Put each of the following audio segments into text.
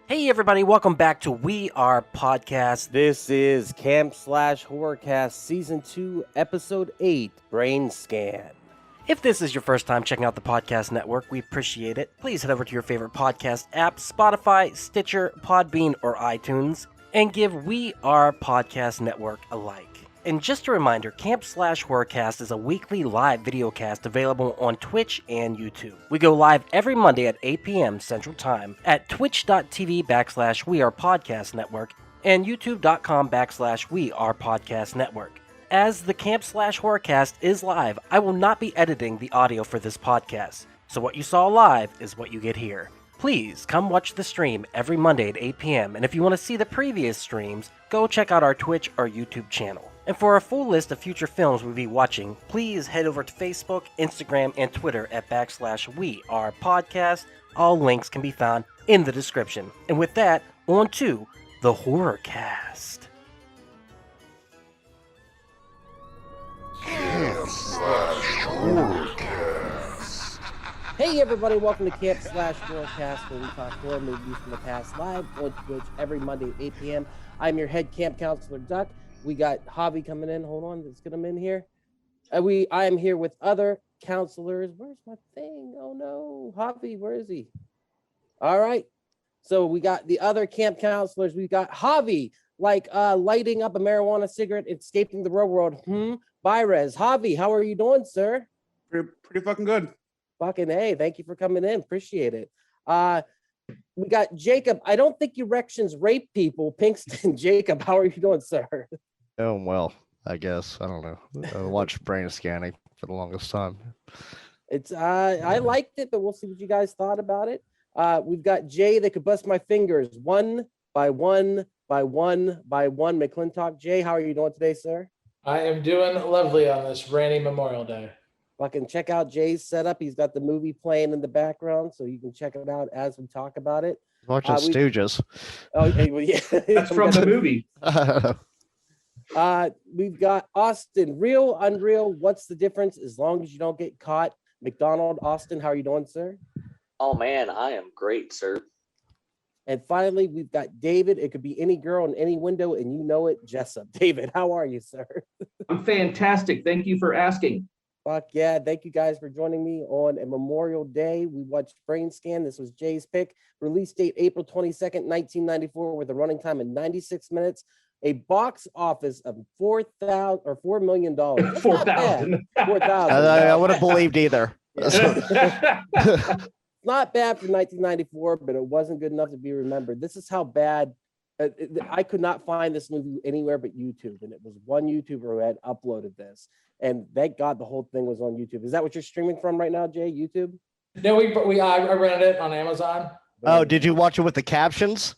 Hey everybody, welcome back to We Are Podcast. This is Camp Slash Horrorcast Season 2, Episode 8, Brainscan. If this is your first time checking out the podcast network, we appreciate it. Please head over to your favorite podcast app, Spotify, Stitcher, Podbean, or iTunes, and give We Are Podcast Network a like. And just a reminder, Camp Slash Horrorcast is a weekly live videocast available on Twitch and YouTube. We go live every Monday at 8 p.m. Central Time at twitch.tv/WeArePodcastNetwork and youtube.com/WeArePodcastNetwork. As the Camp Slash Horrorcast is live, I will not be editing the audio for this podcast. So what you saw live is what you get here. Please come watch the stream every Monday at 8 p.m. And if you want to see the previous streams, go check out our Twitch or YouTube channel. And for a full list of future films we'll be watching, please head over to Facebook, Instagram, and Twitter at /WeArePodcast. All links can be found in the description. And with that, on to the Horrorcast. Camp Slash Horrorcast. Hey everybody, welcome to Camp Slash Horrorcast, where we talk horror movies from the past live on Twitch every Monday at 8 p.m. I'm your head camp counselor, Duck. We got Javi coming in. Hold on, let's get him in here. I am here with other counselors. Where's my thing? Oh no, Javi, where is he? All right. So we got the other camp counselors. We got Javi, lighting up a marijuana cigarette, escaping the real world. Byrez. Javi, how are you doing, sir? Pretty fucking good. Fucking hey, thank you for coming in. Appreciate it. We got Jacob. I don't think erections rape people. Pinkston. Jacob, how are you doing, sir? Doing well, I guess. I don't know. I watched brain scanning for the longest time. It's I liked it, but we'll see what you guys thought about it. We've got Jay that could bust my fingers one by one by one by one. McClintock. Jay, how are you doing today, sir? I am doing lovely on this rainy Memorial Day. Fucking check out Jay's setup. He's got the movie playing in the background, so you can check it out as we talk about it. Watching Stooges. Oh, yeah. That's from the movie. We've got Austin. Real, unreal. What's the difference? As long as you don't get caught. McDonald. Austin, how are you doing, sir? Oh man, I am great, sir. And finally, we've got David. It could be any girl in any window, and you know it, Jessup. David, how are you, sir? I'm fantastic. Thank you for asking. Fuck yeah. Thank you guys for joining me on a Memorial Day. We watched Brainscan. This was Jay's pick. Release date April 22nd, 1994, with a running time of 96 minutes. A box office of $4 million. 4,000. 4,000. I would have believed either. Not bad for 1994, but it wasn't good enough to be remembered. This is how bad. I could not find this movie anywhere but YouTube, and it was one YouTuber who had uploaded this. And thank God the whole thing was on YouTube. Is that what you're streaming from right now, Jay? YouTube? No, I rented it on Amazon. Oh, did you watch it with the captions?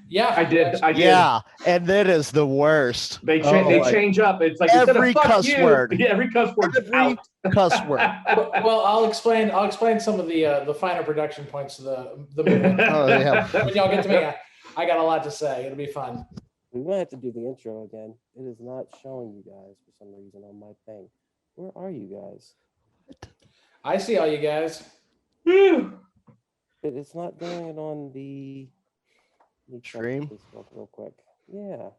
Yeah, I did. Yeah, and that is the worst. They change up. It's like every cuss word. Yeah, every cuss word. Every cuss word. Well, I'll explain some of the finer production points of the movie. Oh yeah. When y'all get to me, I got a lot to say. It'll be fun. We might have to do the intro again. It is not showing you guys for some reason on my thing. Where are you guys? I see all you guys. It's not doing it on the Stream? Facebook real quick. Yeah.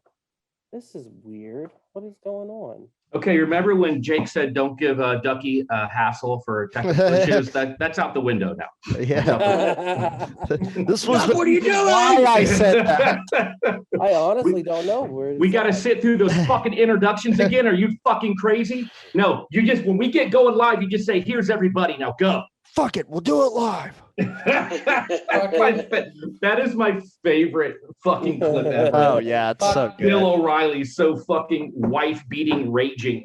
This is weird. What is going on? Okay, remember when Jake said don't give Ducky a hassle for technical issues? That's out the window now. Yeah. This was What are you doing? why I said that. I honestly don't know. We got to sit through those fucking introductions again. Are you fucking crazy? No, you just, when we get going live, you just say, here's everybody, now go. Fuck it, we'll do it live. That is my favorite fucking clip ever. Oh yeah, it's so good. Bill O'Reilly's so fucking wife-beating raging.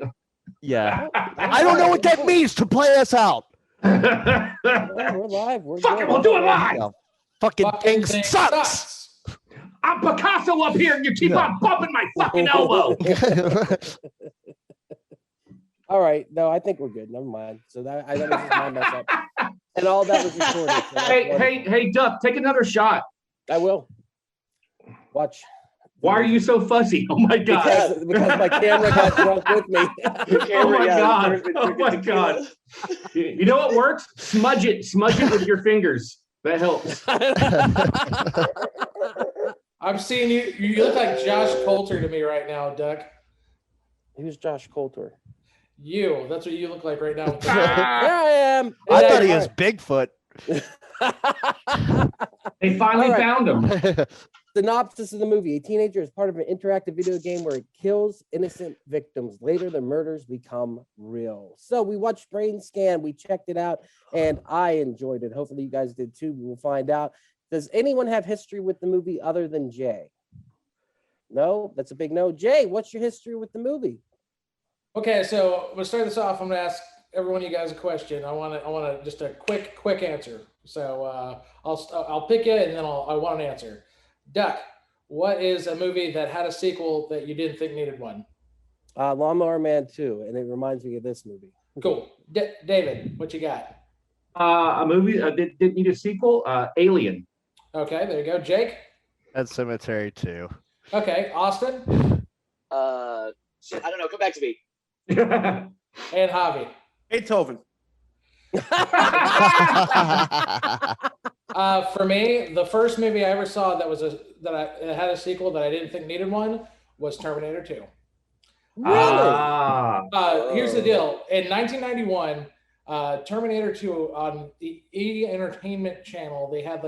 Yeah. I don't know what that means to play us out. Yeah, we're live. Fuck it, we'll do it live. Yeah. Fucking thing thing sucks. I'm Picasso up here and you keep on bumping my fucking elbow. All right. No, I think we're good. Never mind. So that was just my mess up. And all that was recorded. So Hey, Duck, take another shot. I will. Watch. Why are you so fuzzy? Oh my God. Because my camera got drunk with me. Oh my God. Oh my God. You know what works? Smudge it with your fingers. That helps. I'm seeing you. You look like Josh Coulter to me right now, Duck. Who's Josh Coulter? You. That's what you look like right now. There I am. I thought he All was Bigfoot. They finally All right. found him. Synopsis of the movie: a teenager is part of an interactive video game where it kills innocent victims. Later, the murders become real. So we watched Brainscan, we checked it out, and I enjoyed it. Hopefully you guys did too. We'll find out. Does anyone have history with the movie other than Jay? No, that's a big no. Jay, what's your history with the movie? Okay, so we'll start this off. I'm gonna ask every one of you guys a question. I want to just a quick answer. So I'll pick it and then I want an answer. Duck, what is a movie that had a sequel that you didn't think needed one? Lawnmower Man 2, and it reminds me of this movie. Cool. David, what you got? A movie that didn't need a sequel. Alien. Okay, there you go. Jake? Pet Cemetery 2. Okay, Austin? Shit, I don't know. Come back to me. And Javi? Beethoven. For me, the first movie I ever saw that had a sequel that I didn't think needed one was Terminator 2. Really? Here's the deal. In 1991, Terminator 2 on the E Entertainment Channel, they had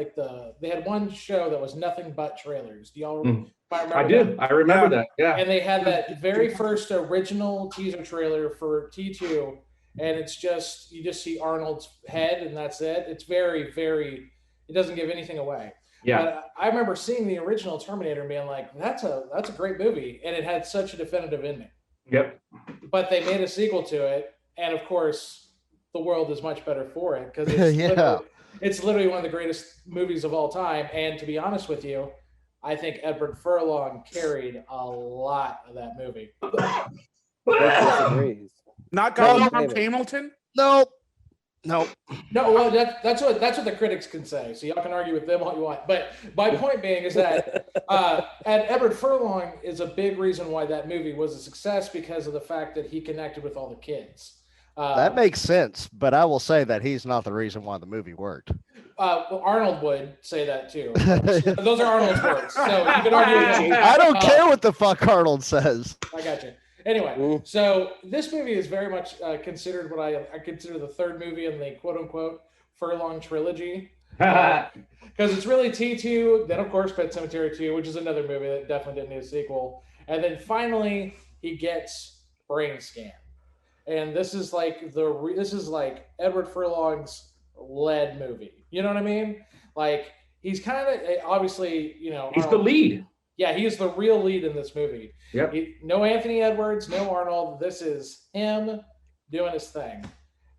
one show that was nothing but trailers. Do y'all remember? I do. I remember that. Yeah. And they had that very first original teaser trailer for T2, and it's just you just see Arnold's head, and that's it. It's very, very. It doesn't give anything away. Yeah. But I remember seeing the original Terminator and being like, "That's a great movie," and it had such a definitive ending. Yep. But they made a sequel to it, and of course, the world is much better for it because it's literally one of the greatest movies of all time. And to be honest with you, I think Edward Furlong carried a lot of that movie. Not Governor Hamilton? Nope. No, well, that's what the critics can say. So y'all can argue with them all you want. But my point being is that and Edward Furlong is a big reason why that movie was a success because of the fact that he connected with all the kids. That makes sense, but I will say that he's not the reason why the movie worked. Well, Arnold would say that too. Those are Arnold's words. So you can argue with him. I don't care what the fuck Arnold says. I got you. Anyway, so this movie is very much considered what I consider the third movie in the quote-unquote Furlong trilogy. Because it's really T2, then of course Pet Cemetery 2, which is another movie that definitely didn't need a sequel. And then finally he gets Brainscan. And this is like Edward Furlong's lead movie. You know what I mean? Like he's kind of obviously, you know, he's the lead. Yeah, he is the real lead in this movie. Yep. No Anthony Edwards, no Arnold. This is him doing his thing.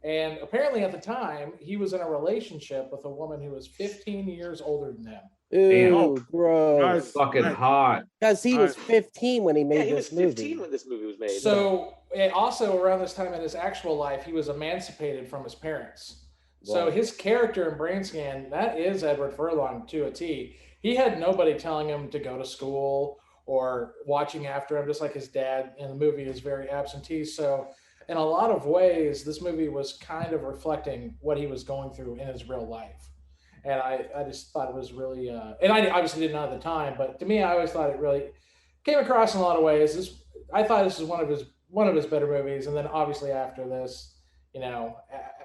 And apparently at the time, he was in a relationship with a woman who was 15 years older than him. Ew, gross. Nice. Fucking hot. Because he was 15 when he made He was this movie. 15 when this movie was made. So and also around this time in his actual life, he was emancipated from his parents. So Wow. his character in Brainscan, that is Edward Furlong to a T. He had nobody telling him to go to school or watching after him, just like his dad in the movie is very absentee. So in a lot of ways, this movie was kind of reflecting what he was going through in his real life. And I just thought it was really, and I obviously didn't know at the time, but to me, I always thought it really came across in a lot of ways. I thought this was one of his better movies. And then obviously after this, you know,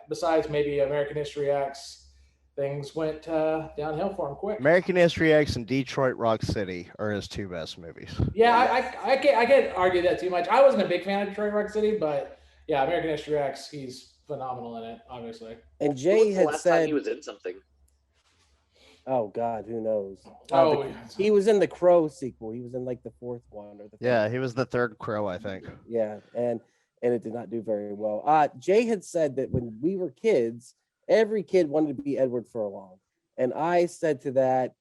besides maybe American History X, things went downhill for him quick. American History X and Detroit Rock City are his two best movies. Yeah, I can't argue that too much. I wasn't a big fan of Detroit Rock City, but yeah, American History X, he's phenomenal in it, obviously. And When Jay was the had last time said, he was in something. "Oh God, who knows?" He was in the Crow sequel. He was in like the fourth one or the Yeah, he was the third Crow, I think. yeah, and it did not do very well. Jay had said that when we were kids, every kid wanted to be Edward Furlong, and I said to that,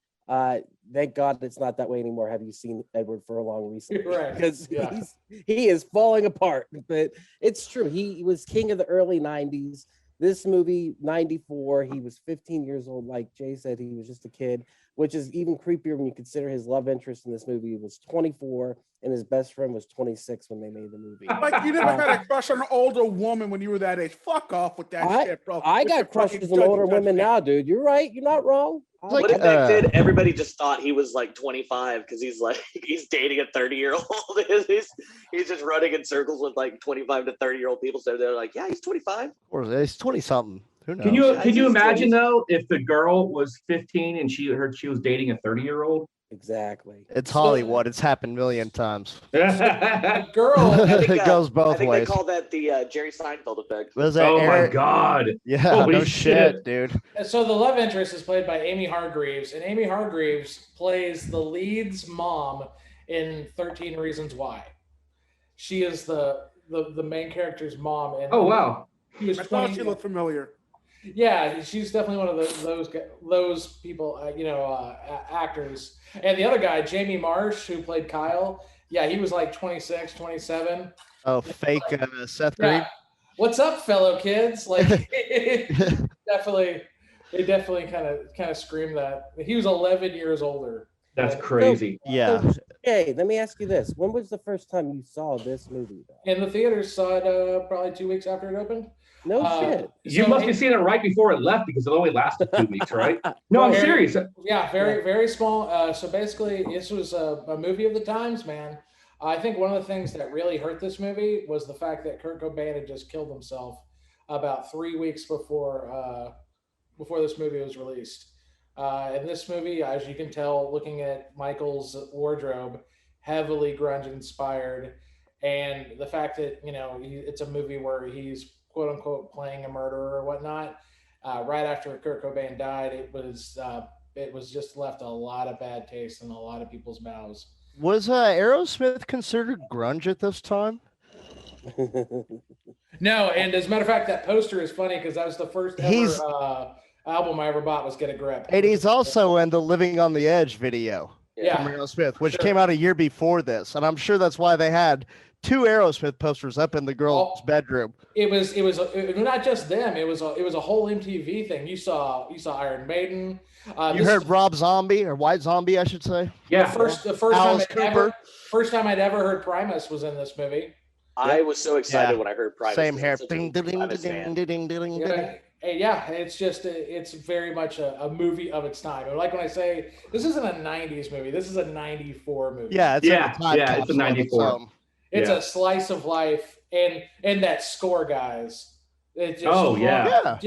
"Thank God it's not that way anymore." Have you seen Edward Furlong recently? Right. Because Yeah. he is falling apart. But it's true. He was king of the early '90s. This movie, 94, he was 15 years old. Like Jay said, he was just a kid, which is even creepier when you consider his love interest in this movie was 24 and his best friend was 26 when they made the movie. Like you never had a crush on an older woman when you were that age. Fuck off with that shit, bro. I With your got crushes fucking on older judgment. women now, dude. You're right. You're not wrong. Like, What if back then everybody just thought he was like 25 because he's like he's dating a 30-year-old? he's just running in circles with like 25 to 30-year-old people. So they're like, yeah, he's 25. Or he's 20 something. Who knows? Can you He's imagine 20s. though if the girl was 15 and she was dating a 30-year-old? Exactly. It's Hollywood. It's happened a million times. The girl, It goes both I think ways. they call that the Jerry Seinfeld effect. Was that Oh my Eric? God. Yeah, Holy no shit. shit, dude. so the love interest is played by Amy Hargreaves, and Amy Hargreaves plays the lead's mom in 13 Reasons Why. She is the main character's mom. And Oh wow. She was I thought 20 she looked familiar. Yeah, she's definitely one of those people, actors. And the other guy, Jamie Marsh, who played Kyle, yeah, he was like 26, 27. Oh, fake Seth Green. Yeah. What's up, fellow kids? Like, definitely, they definitely kind of screamed that. He was 11 years older. That's crazy. Yeah. So, hey, let me ask you this: when was the first time you saw this movie? Though? In the theaters, saw it probably 2 weeks after it opened. No shit. You So must have seen it right before it left because it only lasted 2 weeks, right? No, I'm Very- serious. Yeah, very small. So basically, this was a movie of the times, man. I think one of the things that really hurt this movie was the fact that Kurt Cobain had just killed himself about 3 weeks before this movie was released. And this movie, as you can tell, looking at Michael's wardrobe, heavily grunge inspired, and the fact that it's a movie where he's quote unquote playing a murderer or whatnot. Right after Kurt Cobain died, it was just left a lot of bad taste in a lot of people's mouths. Was Aerosmith considered grunge at this time? No, and as a matter of fact, that poster is funny because that was the first ever album I ever bought was Get a Grip. And he's also in the Living on the Edge video Yeah. from Aerosmith, which Sure. came out a year before this. And I'm sure that's why they had 2 Aerosmith posters up in the girl's bedroom. It was not just them. It was a whole MTV thing. You saw Iron Maiden. You heard Rob Zombie, or White Zombie, I should say. the first Alice time I'd ever heard Primus was in this movie. I was so excited Yeah. when I heard Primus. Same hair. I'm such a Ding, ding, ding, Primus ding, fan. ding, ding, ding, ding. Yeah, it's very much a movie of its time. And like when I say this isn't a 90s movie, this is a 94 movie. Yeah, it's Yeah, in the time yeah, it's a capsule of its 94. own. It's Yeah. a slice of life, and that score, guys. It just Oh, yeah.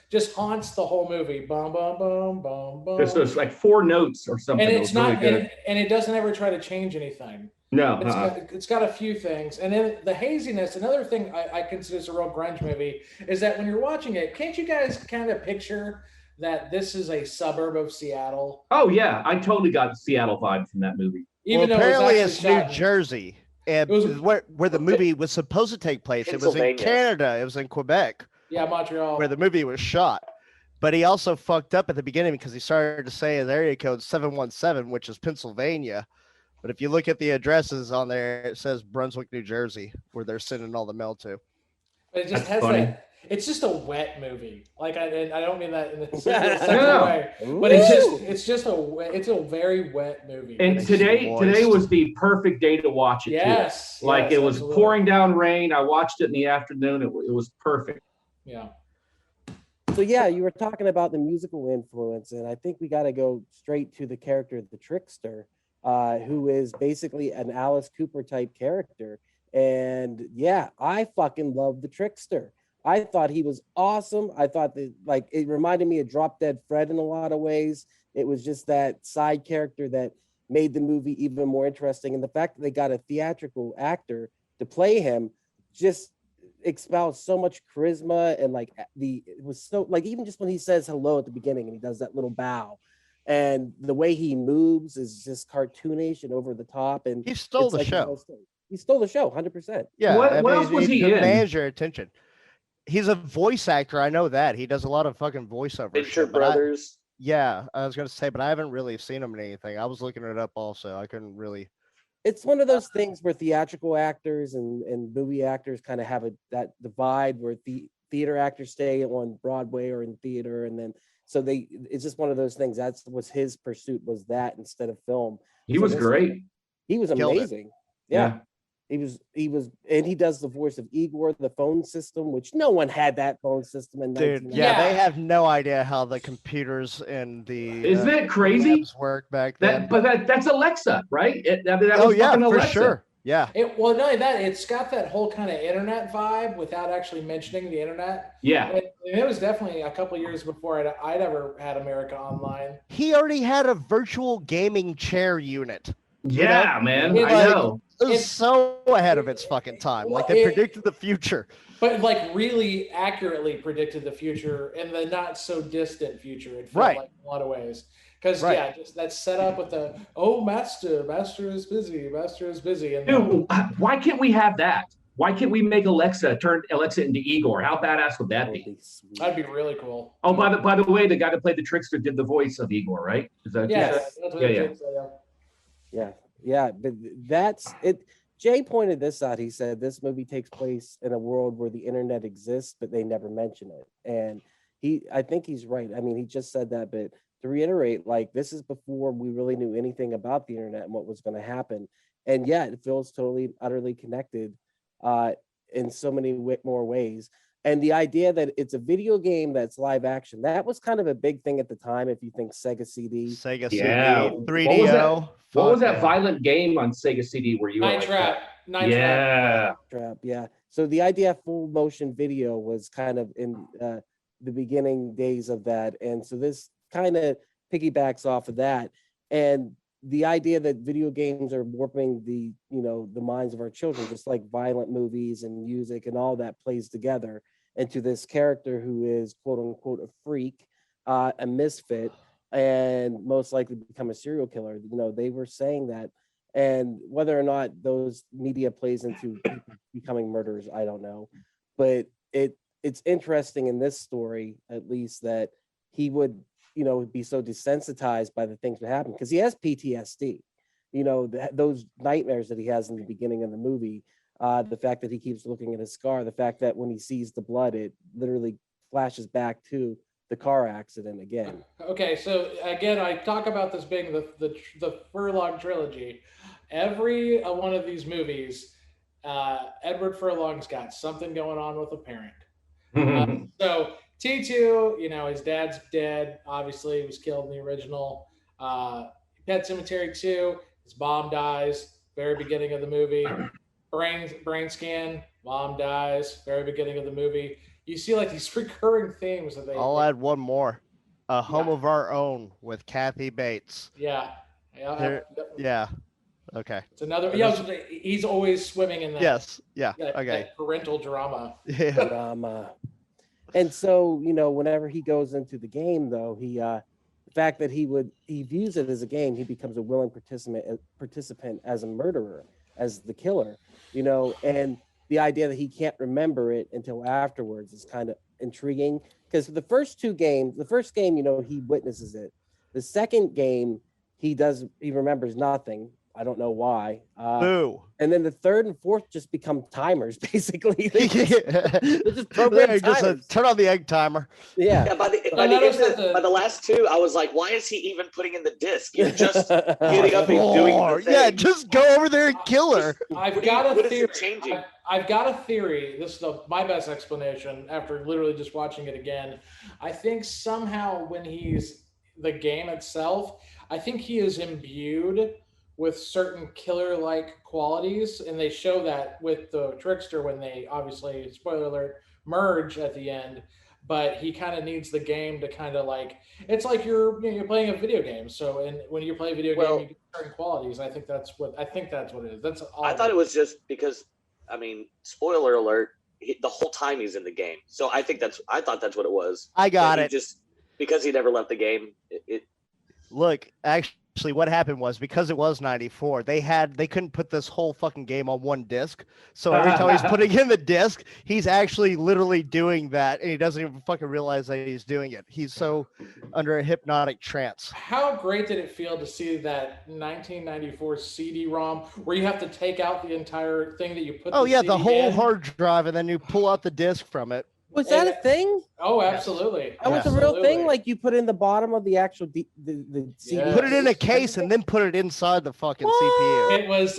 just haunts the whole movie. Bum bum bum bum bum. Just those like 4 notes or something. and It it's was really not, good. and it doesn't ever try to change anything. No, It's got a few things, and then the haziness. Another thing I consider is a real grunge movie is that when you're watching it, can't you guys kind of picture that this is a suburb of Seattle? Oh yeah, I totally got the Seattle vibe from that movie. Even Well, though apparently it's it's actually New shot in- Jersey, and It was- where the movie was supposed to take place. It was in Pennsylvania. Canada. It was in Quebec, Yeah, Montreal. where the movie was shot. But he also fucked up at the beginning because he started to say his area code 717, which is Pennsylvania. But if you look at the addresses on there, it says Brunswick, New Jersey, where they're sending all the mail to. But it just That's has funny. that. It's just a wet movie. Like I don't mean that in a No. sexual way, but it's a very wet movie. And Makes you today moist. was the perfect day to watch it. too. Yes, Like yes, it was absolutely. pouring down rain. I watched it in the afternoon. It was perfect. Yeah. So yeah, you were talking about the musical influence, and I think we got to go straight to the character, the trickster, who is basically an Alice Cooper type character. And yeah, I fucking love the trickster. I thought he was awesome. I thought that like it reminded me of Drop Dead Fred in a lot of ways. It was just that side character that made the movie even more interesting. And the fact that they got a theatrical actor to play him just expelled so much charisma, and like it was so like even just when he says hello at the beginning and he does that little bow, and the way he moves is just cartoonish and over the top, and He stole it's the like show. he stole the show 100%. Yeah. What else was he in? Commands your attention. He's a voice actor. I know that. He does a lot of fucking voiceover. Venture shit, but I Brothers. was gonna say, but I haven't really seen him in anything. I was looking it up also. I couldn't really. It's one of those things where theatrical actors and movie actors kind of have that divide where the theater actors stay on Broadway or in theater, and then it's just one of those things. That's was his pursuit, was that instead of film. He So was this- great. He was Killed it. amazing. Yeah. and he does the voice of Igor, the phone system, which no one had that phone system in Dude, 1990. yeah, they have no idea how the computers and the Isn't it crazy? labs work back then. That's Alexa, right? That Oh was yeah, fucking for Alexa. sure. Yeah. Well, not only that, it's got that whole kind of internet vibe without actually mentioning the internet. Yeah. And it was definitely a couple years before I'd ever had America Online. He already had a virtual gaming chair unit. Yeah, man. It- I know. It was It's- so ahead of its fucking time. Like they predicted the future. But like really accurately predicted the future and the not so distant future. It felt Right. like in a lot of ways. Because Right. just that setup with the master is busy, and Dude, why can't we have that? Why can't we make turn Alexa into Igor? How badass would that be? Holy sweet. that'd be really cool. Oh, by the way, the guy that played the trickster did the voice of Igor, right? Is that Yes, that's what Yeah, it yeah. is, so, Yeah, but that's it. Jay pointed this out. He said this movie takes place in a world where the internet exists, but they never mention it. And I think he's right. I mean, he just said that, but to reiterate, like this is before we really knew anything about the internet and what was going to happen. And yet it feels totally, utterly connected in so many more ways. And the idea that it's a video game that's live action, that was kind of a big thing at the time. If you think Sega CD, Sega Yeah. CD, 3DO. What was that Fuck, violent game on Sega CD where you were Night like Trap. that? Night Trap. Yeah. Trap, yeah. So the idea of full motion video was kind of in the beginning days of that, and so this kind of piggybacks off of that. And the idea that video games are warping the minds of our children, just like violent movies and music and all that plays together into this character who is quote unquote a freak, a misfit, and most likely become a serial killer. They were saying that. And whether or not those media plays into becoming murderers, I don't know. But it's interesting in this story, at least, that he would, be so desensitized by the things that happen because he has PTSD. Those nightmares that he has in the beginning of the movie, the fact that he keeps looking at his scar, the fact that when he sees the blood, it literally flashes back to the car accident again. Okay, so again, I talk about this being the Furlong trilogy. Every one of these movies, Edward Furlong's got something going on with a parent. So T2, his dad's dead. Obviously, he was killed in the original. Pet Cemetery 2, his mom dies. Very beginning of the movie. Brain Scan, mom dies. Very beginning of the movie. You see like these recurring themes that they. I'll add one more. A Home of Our Own with Kathy Bates. Yeah. Yeah. Okay. It's another. Yeah, he's always swimming in that. Yes. Yeah. that Okay. parental drama. Yeah. And so, whenever he goes into the game, though, the fact that he views it as a game, he becomes a willing participant as a murderer, as the killer, and the idea that he can't remember it until afterwards is kind of intriguing because the first game, he witnesses it. The second game, he remembers nothing. I don't know why. Boo. And then the third and fourth just become timers, basically. They just program Yeah, just timers. turn on the egg timer. Yeah. Yeah, by the last two, I was like, why is he even putting in the disc? You're just getting up and doing the thing. Yeah, just go over there and kill her. I've got a What is theory. it changing? I've got a theory. This is my best explanation after literally just watching it again. I think somehow when he's the game itself, I think he is imbued with certain killer-like qualities, and they show that with the trickster when they obviously, spoiler alert, merge at the end. But he kind of needs the game to kind of like, it's like you're playing a video game. So, and when you play a video game, you get certain qualities. I think that's what it is. That's all. I thought it was just because, spoiler alert, the whole time he's in the game. So I thought that's what it was. I got That it. Just because he never left the game. Look, actually, what happened was because it was 94, they couldn't put this whole fucking game on one disc. So every time he's putting in the disc, he's actually literally doing that, and he doesn't even fucking realize that he's doing it. He's so under a hypnotic trance. How great did it feel to see that 1994 CD-ROM where you have to take out the entire thing that you put? Oh the yeah, CD the whole in? hard drive, and then you pull out the disc from it. Was that a thing? Oh, absolutely. That was a real thing. Like you put in the bottom of the actual the CD. Yeah. Put it in a case and then put it inside the fucking CPU. It was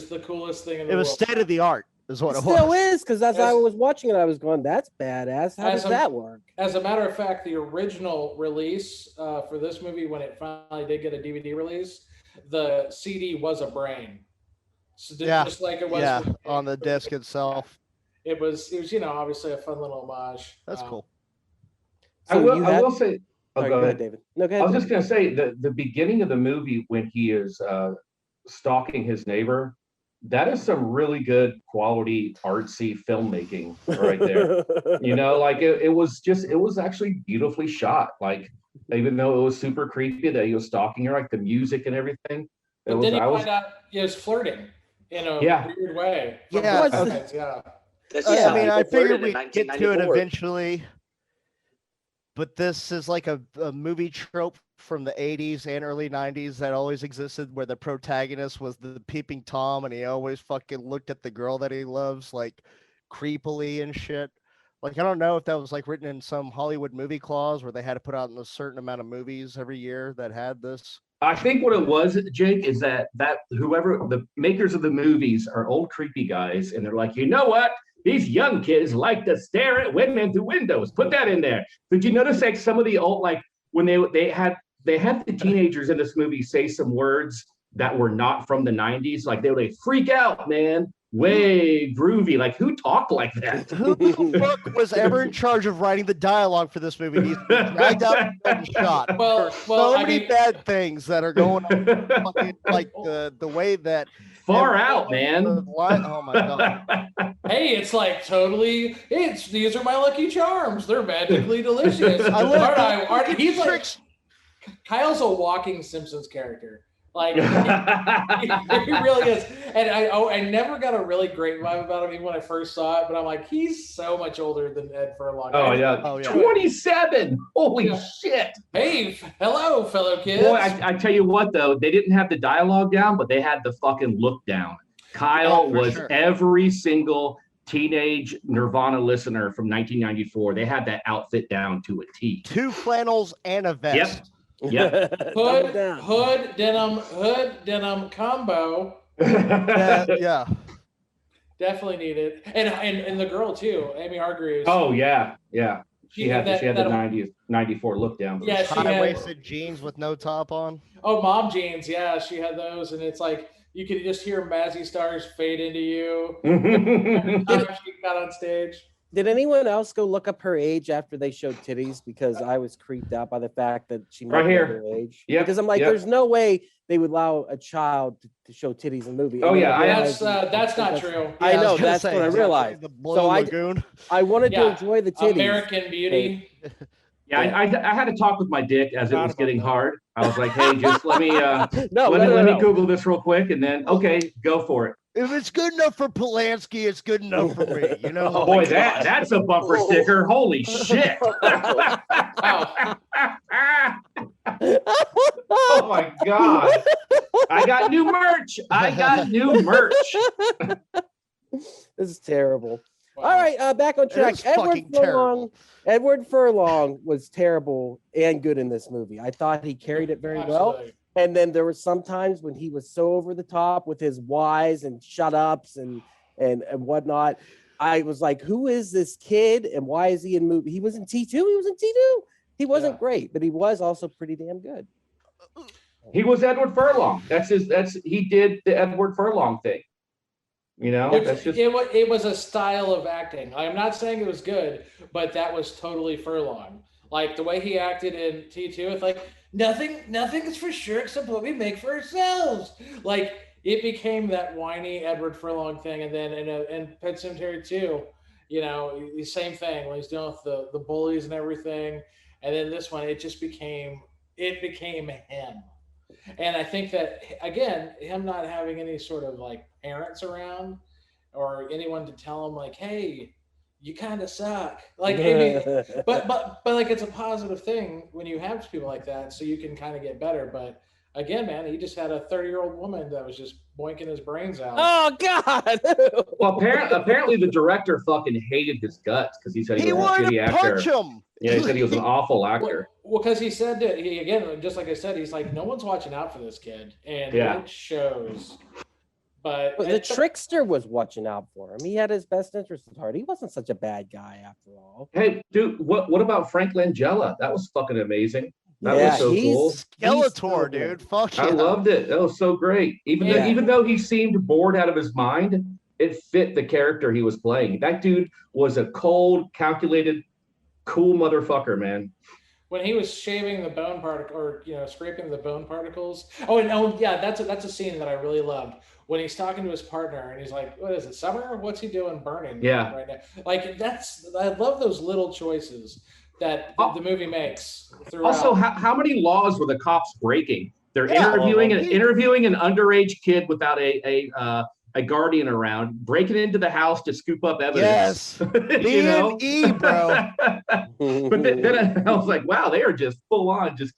the coolest thing in the It world. was state of the art, is what it Still was. is, because as I was watching it, I was going, "That's badass. How does that work?" As a matter of fact, the original release for this movie, when it finally did get a DVD release, the CD was a brain. So just like it was on the disc itself. It was obviously a fun little homage. That's cool. I will say. Oh, Sorry, go ahead. David. No, go ahead. I was just going to say the beginning of the movie when he is stalking his neighbor, that is some really good quality artsy filmmaking right there. Like it was actually beautifully shot. Like even though it was super creepy that he was stalking her, like the music and everything. But then you find out he was flirting in a weird way. I mean, I figured we'd get to it eventually. But this is like a movie trope from the 80s and early 90s that always existed, where the protagonist was the peeping Tom and he always fucking looked at the girl that he loves like creepily and shit. Like, I don't know if that was like written in some Hollywood movie clause where they had to put out a certain amount of movies every year that had this. I think what it was, Jake, is that whoever the makers of the movies are old creepy guys, and they're like, you know what? These young kids like to stare at women through windows. Put that in there. Did you notice like some of the old, like when they had the teenagers in this movie say some words that were not from the 90s? Like they would like, freak out, man. Way groovy. Like who talked like that? Who the fuck was ever in charge of writing the dialogue for this movie? He's been dragged out and shot. So many bad things that are going on. Fucking, like the way that far out, man. Oh my god. Hey, it's like totally. These are my Lucky Charms. They're magically delicious. He's like Kyle's a walking Simpsons character. Like he really is. And I never got a really great vibe about him even when I first saw it, but I'm like, he's so much older than Ed Furlong. Oh yeah. 27. Holy shit. Hey, hello, fellow kids. Boy, I tell you what though, they didn't have the dialogue down, but they had the fucking look down. Kyle was every single teenage Nirvana listener from 1994. They had that outfit down to a T. 2 flannels and a vest. Yep. Hood denim combo. Yeah. Definitely needed. And the girl too, Amy Hargreaves. Oh yeah. She had the 90s, 94 look down. Yeah, she high-waisted jeans with no top on. Oh, mom jeans. Yeah, she had those, and it's like you could just hear Mazzy Stars fade into you. She got on stage. Did anyone else go look up her age after they showed titties? Because I was creeped out by the fact that she might be her age. Yeah. Because I'm like, there's no way they would allow a child to show titties in a movie. Oh yeah, that's not true. I know, that's what I realized. So I wanted to enjoy the titties. American Beauty. Yeah, I had to talk with my dick as it was getting hard. I was like, hey, just let me let me Google this real quick, and then go for it. If it's good enough for Polanski, it's good enough for me. You know. Oh boy, that's a bumper sticker. Holy shit! Oh my god! I got new merch. This is terrible. Wow. All right, back on track. Edward Furlong was terrible and good in this movie. I thought he carried it very well. And then there were some times when he was so over the top with his whys and shut ups and whatnot. I was like, who is this kid and why is he in movie? He was in T2. He wasn't great, but he was also pretty damn good. He was Edward Furlong. He did the Edward Furlong thing. You know, it was a style of acting. I'm not saying it was good, but that was totally Furlong. Like the way he acted in T2, it's like nothing is for sure except what we make for ourselves. Like it became that whiny Edward Furlong thing, and then in Pet Sematary 2, you know, the same thing when he's dealing with the bullies and everything. And then this one, it became him. And I think that, again, him not having any sort of like parents around or anyone to tell him like, hey, you kind of suck. Like, but like it's a positive thing when you have people like that, so you can kind of get better. But again, man, he just had a 30-year-old woman that was just boinking his brains out. Oh God! Well, apparently the director fucking hated his guts because he said he was a wanted shitty to actor. punch him. Yeah, he said he was an awful actor. Well, because he said that again, just like I said, he's like, no one's watching out for this kid, and it shows. But the trickster was watching out for him. He had his best interest at heart. He wasn't such a bad guy after all. Hey, dude, what about Frank Langella? That was fucking amazing. That was so cool. Skeletor, dude. Fuck yeah. I loved it. That was so great. Even though he seemed bored out of his mind, it fit the character he was playing. That dude was a cold, calculated, cool motherfucker, man. When he was shaving the bone particle, or scraping the bone particles. That's a scene that I really loved. When he's talking to his partner and he's like, "What is it, summer? What's he doing burning right now?" Like I love those little choices that the movie makes throughout. Also, how many laws were the cops breaking? They're interviewing an underage kid without a guardian around, breaking into the house to scoop up evidence. Yes, B&E, bro. But then I was like, wow, they are just full on, just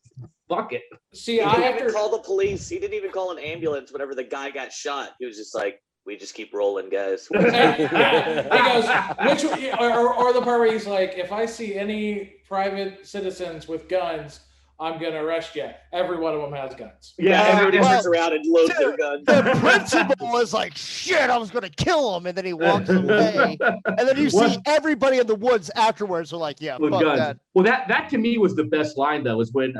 fuck it. See, he didn't even call the police. He didn't even call an ambulance whenever the guy got shot. He was just like, we just keep rolling, guys. He goes, or the part where he's like, if I see any private citizens with guns, I'm going to arrest you. Every one of them has guns. Yeah, everybody turns around and loads their guns. The principal was like, shit, I was going to kill him. And then he walks away. And then you see everybody in the woods afterwards are like, yeah, with fuck guns. that. Well, that to me was the best line, though, is when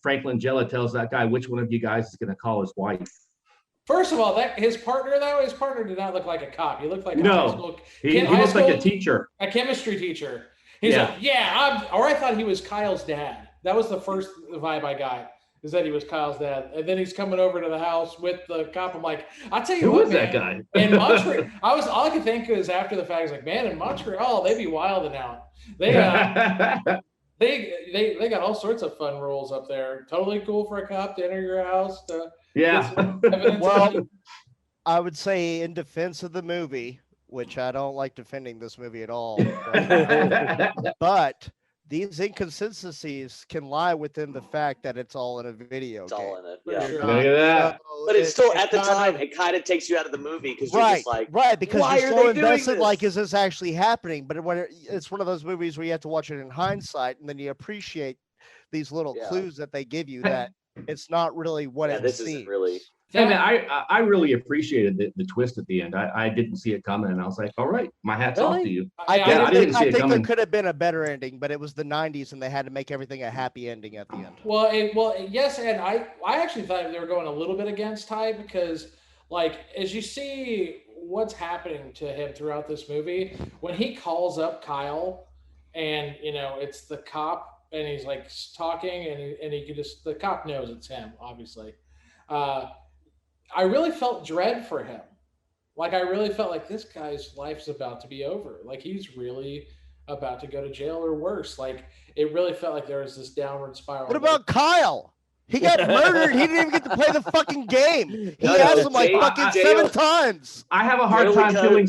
Frank Langella tells that guy, which one of you guys is going to call his wife? First of all, his partner did not look like a cop. He looked like he looked like a teacher. A chemistry teacher. He's like, I thought he was Kyle's dad. That was the first vibe I got, is that he was Kyle's dad. And then he's coming over to the house with the cop. I'm like, I'll tell you what, was that guy? In Montreal, all I could think is after the fact, I was like, man, in Montreal, they be wilding out. They got all sorts of fun rules up there. Totally cool for a cop to enter your house. Well, I would say in defense of the movie, which I don't like defending this movie at all, but these inconsistencies can lie within the fact that it's all in a video game. All in it, But it's still, at the time, it kind of takes you out of the movie because you're just like, because why you're are so they doing invested. this? Like, is this actually happening? But it's one of those movies where you have to watch it in hindsight, and then you appreciate these little clues that they give you that it's not really what it this seems. isn't really. Hey, man, I really appreciated the twist at the end. I didn't see it coming, and I was like, all right, my hat's off to you. I think there could have been a better ending, but it was the 90s, and they had to make everything a happy ending at the end. Well, yes, and I actually thought they were going a little bit against type because, like, as you see what's happening to him throughout this movie, when he calls up Kyle, and it's the cop, and he's like talking, and he can just, the cop knows it's him, obviously. I really felt dread for him. Like, I really felt like this guy's life's about to be over. Like, he's really about to go to jail or worse. Like, it really felt like there was this downward spiral. What about Kyle? He got murdered. He didn't even get to play the fucking game. He asked him like fucking 7 times. I have a hard time feeling.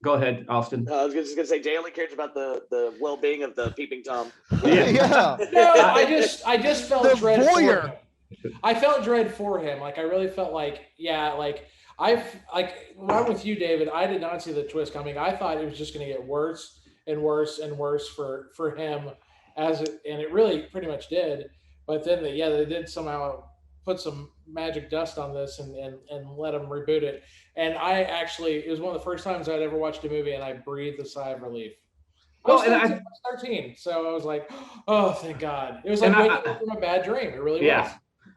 Go ahead, Austin. I was just gonna say, Jay only cares about the well-being of the peeping Tom. Yeah. No, I just felt dread for him. I felt dread for him. Like, I really felt like, I'm with you, David. I did not see the twist coming. I thought it was just going to get worse and worse and worse for him, and it really pretty much did. But then they did somehow put some magic dust on this and let him reboot it. And it was one of the first times I'd ever watched a movie, and I breathed a sigh of relief. I was 13, so I was like, oh, thank God. It was like waking up from a bad dream. It really was.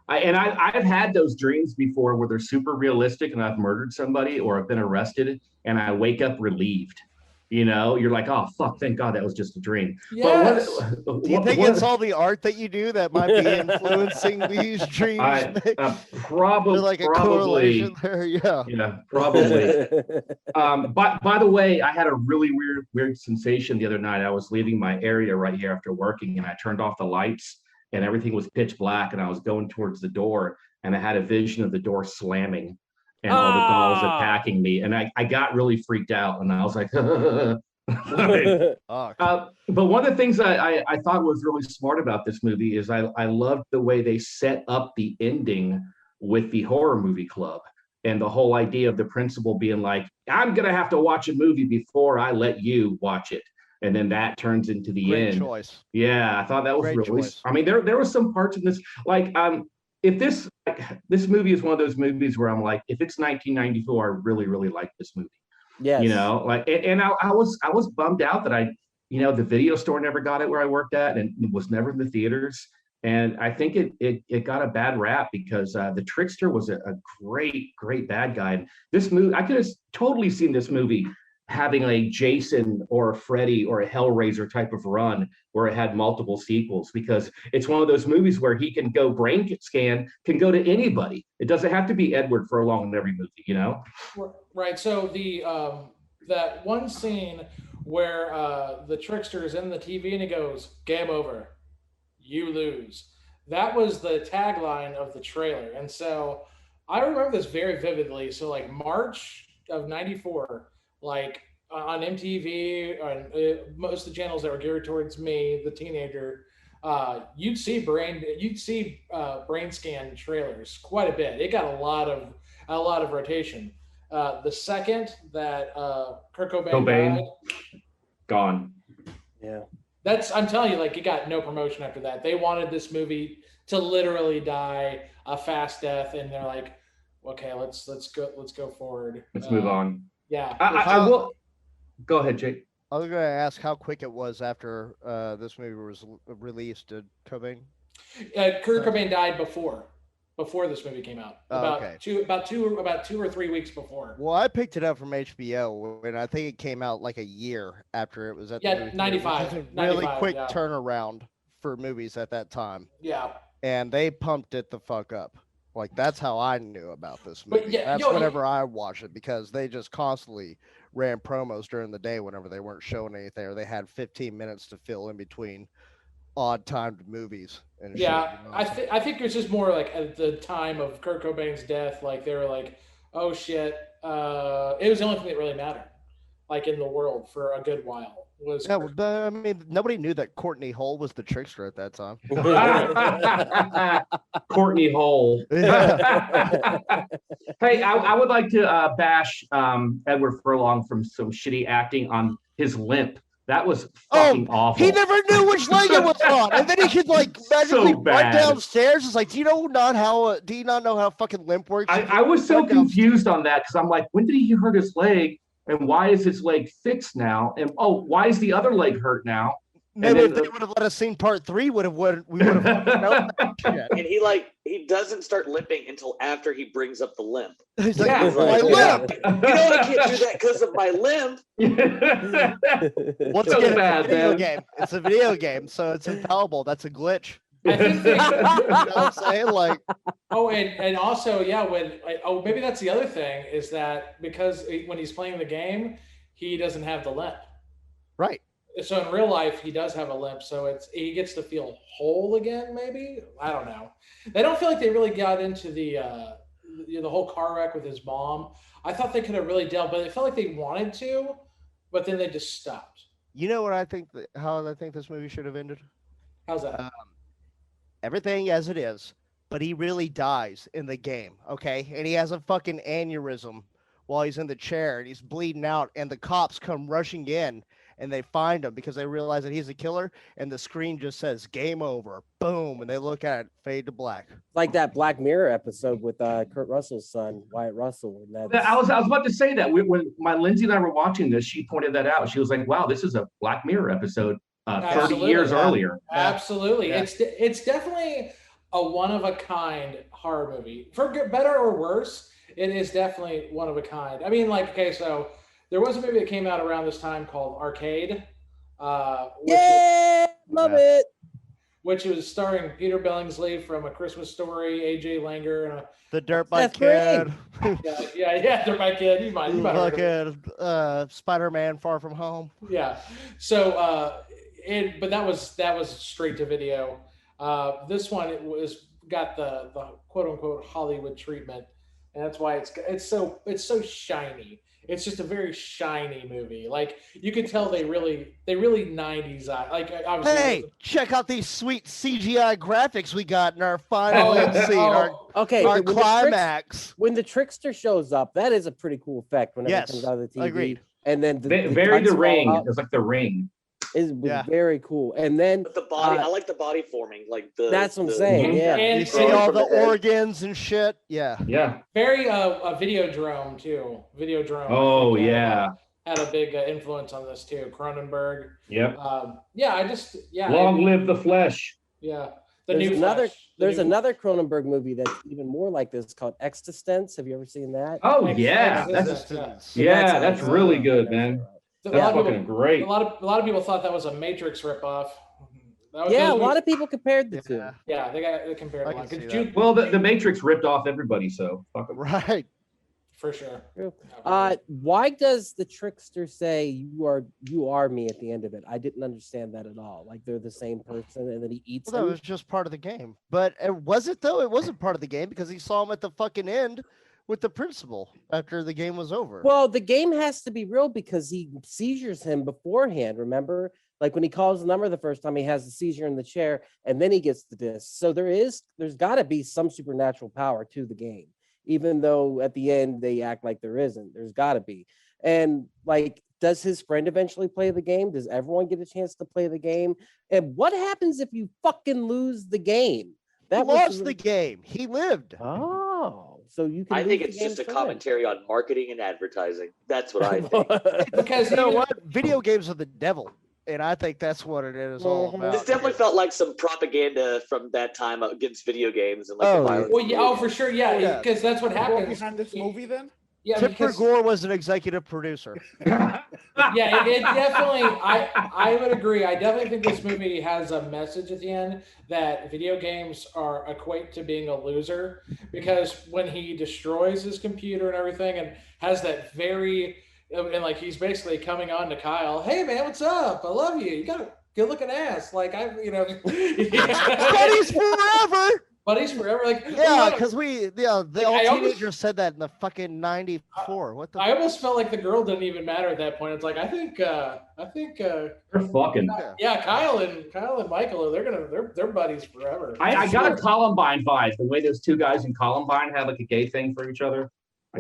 I've had those dreams before where they're super realistic and I've murdered somebody or I've been arrested and I wake up relieved. You're like, oh, fuck, thank God that was just a dream. Yes. Do you think it's all the art that you do that might be influencing these dreams? Probably. Like a correlation there, yeah. Yeah, probably. By the way, I had a really weird sensation the other night. I was leaving my area right here after working and I turned off the lights. And everything was pitch black, and I was going towards the door, and I had a vision of the door slamming and all the dolls attacking me. And I got really freaked out, and I was like, Oh, But one of the things I thought was really smart about this movie is I loved the way they set up the ending with the horror movie club and the whole idea of the principal being like, I'm going to have to watch a movie before I let you watch it. And then that turns into the great end. choice. Yeah, I thought that was Great really, choice. I mean, there were some parts in this, like, if this movie is one of those movies where I'm like, if it's 1994, I really, really like this movie. Yes. You know, like, and I was bummed out that the video store never got it where I worked at, and it was never in the theaters. And I think it got a bad rap because the Trickster was a great bad guy. And this movie, I could have totally seen this movie having a Jason or a Freddy or a Hellraiser type of run where it had multiple sequels, because it's one of those movies where he can go brain scan, can go to anybody. It doesn't have to be Edward Furlong in every movie, you know? Right. So the that one scene where the Trickster is in the TV and he goes, "Game over, you lose." That was the tagline of the trailer, and so I remember this very vividly. So like March of '94, like on MTV, on most of the channels that were geared towards me, the teenager, you'd see brain scan trailers quite a bit. It got a lot of rotation. The second that Kurt Cobain died, gone. Yeah. I'm telling you, like, it got no promotion after that. They wanted this movie to literally die a fast death, and they're like, okay, let's go forward. Let's move on. Yeah. I will go ahead, Jake. I was going to ask how quick it was after this movie was released. Did Cobain? Kurt Cobain died before this movie came out. Okay. About 2 or 3 weeks before. Well, I picked it up from HBO, and I think it came out like a year after it was at the movie 95. theater, which is a really 95, quick yeah. turnaround for movies at that time. Yeah. And they pumped it the fuck up. Like, that's how I knew about this movie. But yeah, that's whenever I watched it, because they just constantly ran promos during the day whenever they weren't showing anything, or they had 15 minutes to fill in between odd timed movies. And Yeah, shit, you know? I think it was just more like at the time of Kurt Cobain's death, like they were like, oh shit. It was the only thing that really mattered, like in the world for a good while. Was Yeah, but I mean, nobody knew that Courtney Hull was the trickster at that time. Courtney Hole. Yeah. Hey, I would like to bash Edward Furlong from some shitty acting on his limp. That was fucking awful. He never knew which leg it was on, and then he could like magically run bad. downstairs. It's like, do you not know how fucking limp works? I was so confused on that because I'm like, when did he hurt his leg, and why is his leg fixed now? And why is the other leg hurt now? Maybe if they would have let us seen part 3, we would have known that shit. And he doesn't start limping until after he brings up the limp. He's like, Yeah, my yeah. limp. You know I can't do that because of my limp. Once So again, bad, it's a video man. game. It's a video game, so it's infallible. That's a glitch. I think You know what I'm saying? Like, and also, yeah, maybe that's the other thing, is that because when he's playing the game, he doesn't have the limp. right. So in real life, he does have a limp, so he gets to feel whole again. Maybe, I don't know. They don't feel like they really got into the whole car wreck with his mom. I thought they could have really dealt, but it felt like they wanted to, but then they just stopped. You know what I think? How I think this movie should have ended? How's that? Everything as it is, but he really dies in the game, okay? And he has a fucking aneurysm while he's in the chair, and he's bleeding out, and the cops come rushing in, and they find him because they realize that he's a killer, and the screen just says "Game Over," boom, and they look at it, fade to black. Like that Black Mirror episode with Kurt Russell's son, Wyatt Russell. And I was about to say that when my Lindsay and I were watching this, she pointed that out. She was like, "Wow, this is a Black Mirror episode 30 Absolutely. years earlier." Absolutely, Yeah. It's definitely a one of a kind horror movie. For good, better or worse, it is definitely one of a kind. I mean, like, okay, so there was a movie that came out around this time called Arcade. love Yeah. it. Which was starring Peter Billingsley from A Christmas Story, AJ Langer, and The dirt bike That's kid, yeah, they're my kid. You might have heard of it. fucking Spider-Man Far From Home. Yeah. So, but that was straight to video. This one got the quote unquote Hollywood treatment. and that's why it's so shiny. It's just a very shiny movie. Like you could tell they really 90s like obviously. Hey, check out these sweet CGI graphics we got in our final end scene, our climax. When the trickster shows up, that is a pretty cool effect whenever Yes, it comes out of the TV. agreed. And then the ring. It's like the ring. Is very cool. And then But the body, I like the body forming, like the. That's what I'm saying. Yeah, And You see all the organs and shit. Yeah. Yeah. very a Videodrome too. Videodrome. Oh I think, yeah. had a big influence on this too. Cronenberg. Yep. Long live the flesh. Yeah. There's another Cronenberg movie that's even more like this called Existence. Have you ever seen that? Oh yeah. That's really good, man. That's fucking great. A lot of people thought that was a Matrix ripoff. A lot of people compared the two. Yeah, they compared a lot. Well, the Matrix ripped off everybody, so fuck 'em. Right. For sure. Why does the trickster say you are me at the end of it? I didn't understand that at all. Like they're the same person, and then he eats Well, that was just part of the game. But was it though? It wasn't part of the game because he saw him at the fucking end with the principal after the game was over. Well, the game has to be real because he seizures him beforehand. Remember, like when he calls the number the first time, he has the seizure in the chair, and then he gets the disc. So there's got to be some supernatural power to the game, even though at the end they act like there isn't. There's got to be. And like, does his friend eventually play the game? Does everyone get a chance to play the game? And what happens if you fucking lose the game? That lost the game. He lived. Oh. So you can. I think it's just a commentary on marketing and advertising. That's what I think. Because you know what? Video games are the devil, and I think that's what it is all about. This definitely felt like some propaganda from that time against video games and like the violence. Well, yeah, for sure, yeah, because that's what happens behind this movie. Then Yeah, Tipper Gore was an executive producer. Yeah, it definitely. I would agree. I definitely think this movie has a message at the end that video games are equate to being a loser, because when he destroys his computer and everything, and has that very, and like he's basically coming on to Kyle. Hey man, what's up? I love you. You got a good looking ass. Like Buddies forever. Buddies forever, like because the old teenagers said that in the fucking '94. What the? I almost felt like the girl didn't even matter at that point. It's like I think they're fucking. Yeah, Kyle and Michael they're buddies forever. I got a Columbine vibe. The way those two guys in Columbine had like a gay thing for each other.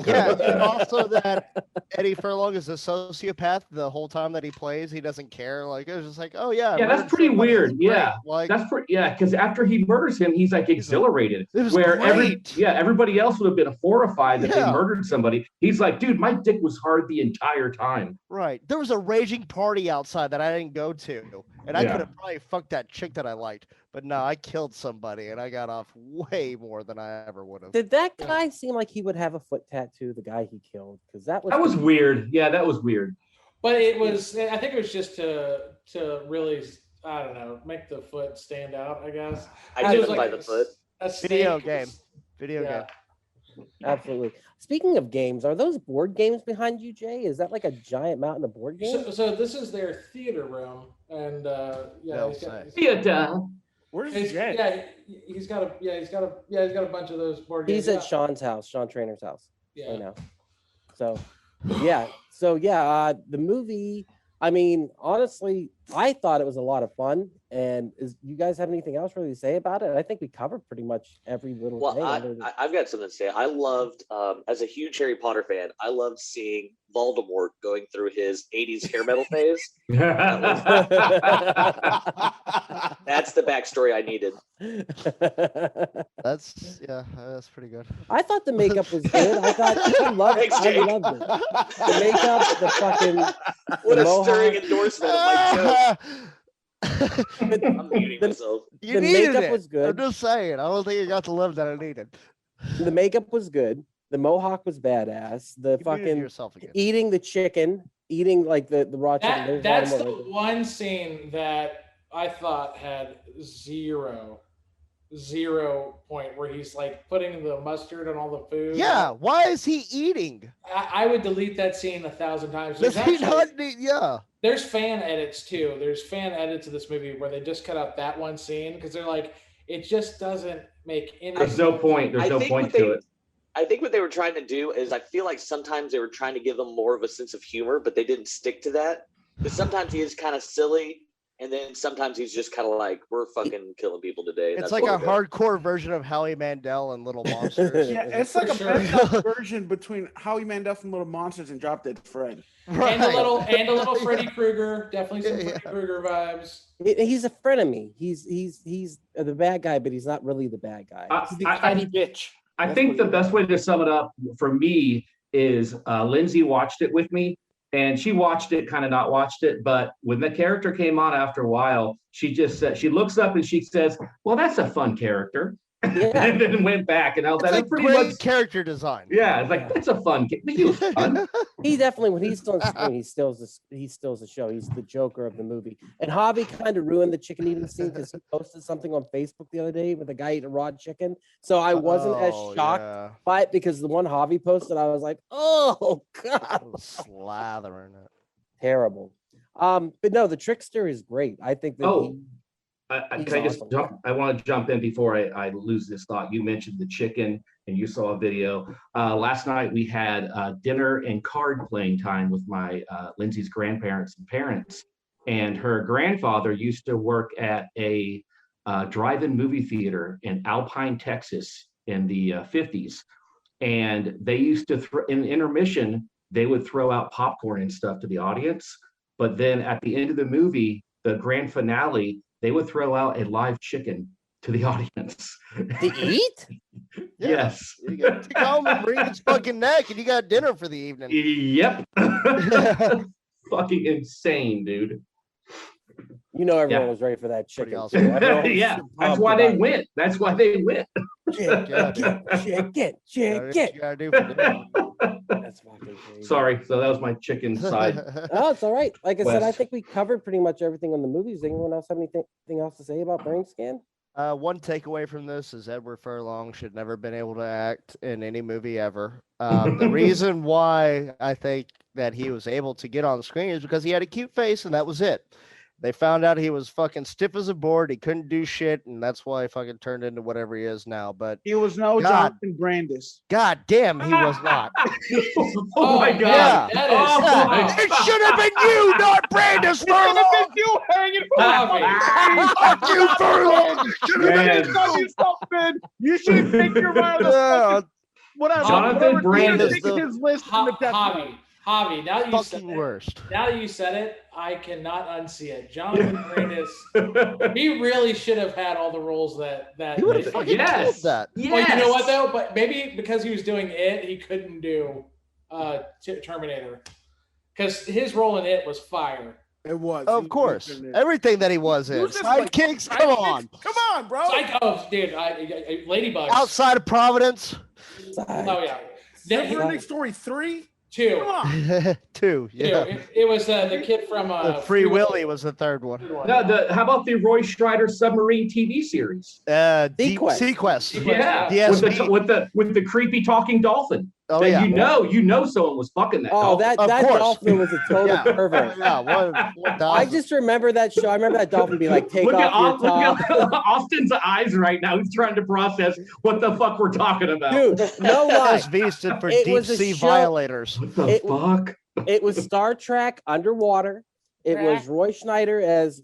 Yeah, and also that Eddie Furlong is a sociopath the whole time that he plays. He doesn't care. Like it was just like, oh yeah. Yeah, that's pretty weird. Yeah, like that's pretty. Yeah, because after he murders him, he's like exhilarated. It was where great. Everybody else would have been horrified that they murdered somebody. He's like, dude, my dick was hard the entire time. Right. There was a raging party outside that I didn't go to, and I could have probably fucked that chick that I liked. But no, I killed somebody, and I got off way more than I ever would have. Did that guy seem like he would have a foot tattoo? The guy he killed, because that was weird. Yeah, that was weird. But it was. I think it was just to really, I don't know, make the foot stand out. I guess. I did by the foot. Video game. Absolutely. Speaking of games, are those board games behind you, Jay? Is that like a giant mountain of board games? So this is their theater room, and theater. Where's Jay? Yeah, he's got a bunch of those board games. He's at Sean's house, Sean Trainer's house. Yeah. Right now. The movie. I mean, honestly, I thought it was a lot of fun. And you guys have anything else really to say about it? I think we covered pretty much every little thing. I've got something to say. I loved, as a huge Harry Potter fan, I loved seeing Voldemort going through his 80s hair metal phase. That's the backstory I needed. That's pretty good. I thought the makeup was good. I loved it. The makeup, the fucking what a stirring endorsement of my joke. I'm muting myself. The makeup was good. I'm just saying. I don't think you got the love that I needed. The makeup was good. The mohawk was badass. The fucking eating the chicken, eating like the raw chicken. That's the one scene that I thought had zero point, where he's like putting the mustard on all the food. Yeah, why is he eating? I would delete that scene 1,000 times. Does he not need? Yeah. There's fan edits too. There's fan edits of this movie where they just cut out that one scene because they're like, it just doesn't make any. There's no point. There's no point to it. I think what they were trying to do is I feel like sometimes they were trying to give him more of a sense of humor, but they didn't stick to that. Because sometimes he is kind of silly, and then sometimes he's just kind of like, we're fucking killing people today. It's That's like what a we're doing. hardcore version of Howie Mandel and Little Monsters. Yeah, it's like a best of version between Howie Mandel from Little Monsters and Drop Dead Fred. Right. And a little Freddy Krueger. Definitely some Yeah. Freddy Krueger vibes. He's a frenemy. He's the bad guy, but he's not really the bad guy. He's the tiny bitch. I That's think what the he best is. way to sum it up for me is Lindsay watched it with me, and she watched it, kind of not watched it, but when the character came on after a while, she just said, she looks up and she says, well, that's a fun character. Yeah. And then went back, and It's that's like pretty great much, character design. yeah, it's like, that's a fun, he was fun. He definitely, when he's on screen, he steals the show. He's the Joker of the movie. And Javi kind of ruined the chicken eating scene because he posted something on Facebook the other day with a guy eating raw chicken. So I wasn't as shocked Yeah. by it because the one Javi posted, I was like, oh God, Slathering it. terrible. But no, the trickster is great. I think that Oh, He's can I just awesome. jump? I want to jump in before I lose this thought. You mentioned the chicken, and you saw a video. Last night we had dinner and card playing time with my Lindsay's grandparents and parents, and her grandfather used to work at a drive-in movie theater in Alpine, Texas, in the 50s, and they used to in intermission they would throw out popcorn and stuff to the audience, but then at the end of the movie, the grand finale, they would throw out a live chicken to the audience. to eat. Yeah. Yes. You got to take home and bring its fucking neck, and you got dinner for the evening. Yep. Fucking insane, dude. You know, everyone Yeah. was ready for that Pretty chicken. awesome. Everyone was Yeah, pumped that's why they about it. went. That's why they went. Chicken, Yeah. chicken, That's chicken. what you gotta do for dinner. That's fucking crazy. Sorry. So that was my chicken side. Oh, it's all right. Like I said, I West. think we covered pretty much everything on the movies. Anyone else have anything else to say about Brainscan? One takeaway from this is Edward Furlong should never been able to act in any movie ever. The reason why I think that he was able to get on screen is because he had a cute face, and that was it. They found out he was fucking stiff as a board. He couldn't do shit, and that's why he fucking turned into whatever he is now. But He was no God. Jonathan Brandis. god damn, he was not. Oh my man, god. that is- Oh my Yeah, it should have been you, not Brandis Furlong. you hanging from Javi. Fuck you, Furlong. Should have Man. been you. You should think you're one of the Yeah, whatever. Jonathan whatever Brandis, Peter the his list in the death note. Javi, now that you said fucking it, worst. now that you said it, I cannot unsee it. Jonathan Brandis, he really should have had all the roles that He would have they- fucking Yes. killed that. Well, you know what though? But maybe because he was doing it, he couldn't do Terminator, because his role in it was fire. It was. Of course, everything that he was in. was just like, Sidekicks, come on. Come on, bro. Psycho, dude, Ladybugs. Outside of Providence. Oh yeah, Never Ending Story 3? two. Come on. Two, yeah. It was the kid from The Free Willy was the third one. No, how about the Roy Schreider submarine TV series? Sequest. Sequest. Yeah, DSP. with the creepy talking dolphin. Oh That yeah. you know someone was fucking that Oh, dolphin. that Of course. dolphin was a total Yeah. pervert. Yeah, one I thousand. just remember that show. I remember that dolphin being like, "Take Look at, off your top." look at Austin's eyes right now. He's trying to process what the fuck we're talking about. Dude, no lie. SV stood for It deep was a sea show- violators. What the It- fuck? It was Star Trek underwater. It was Roy Schneider as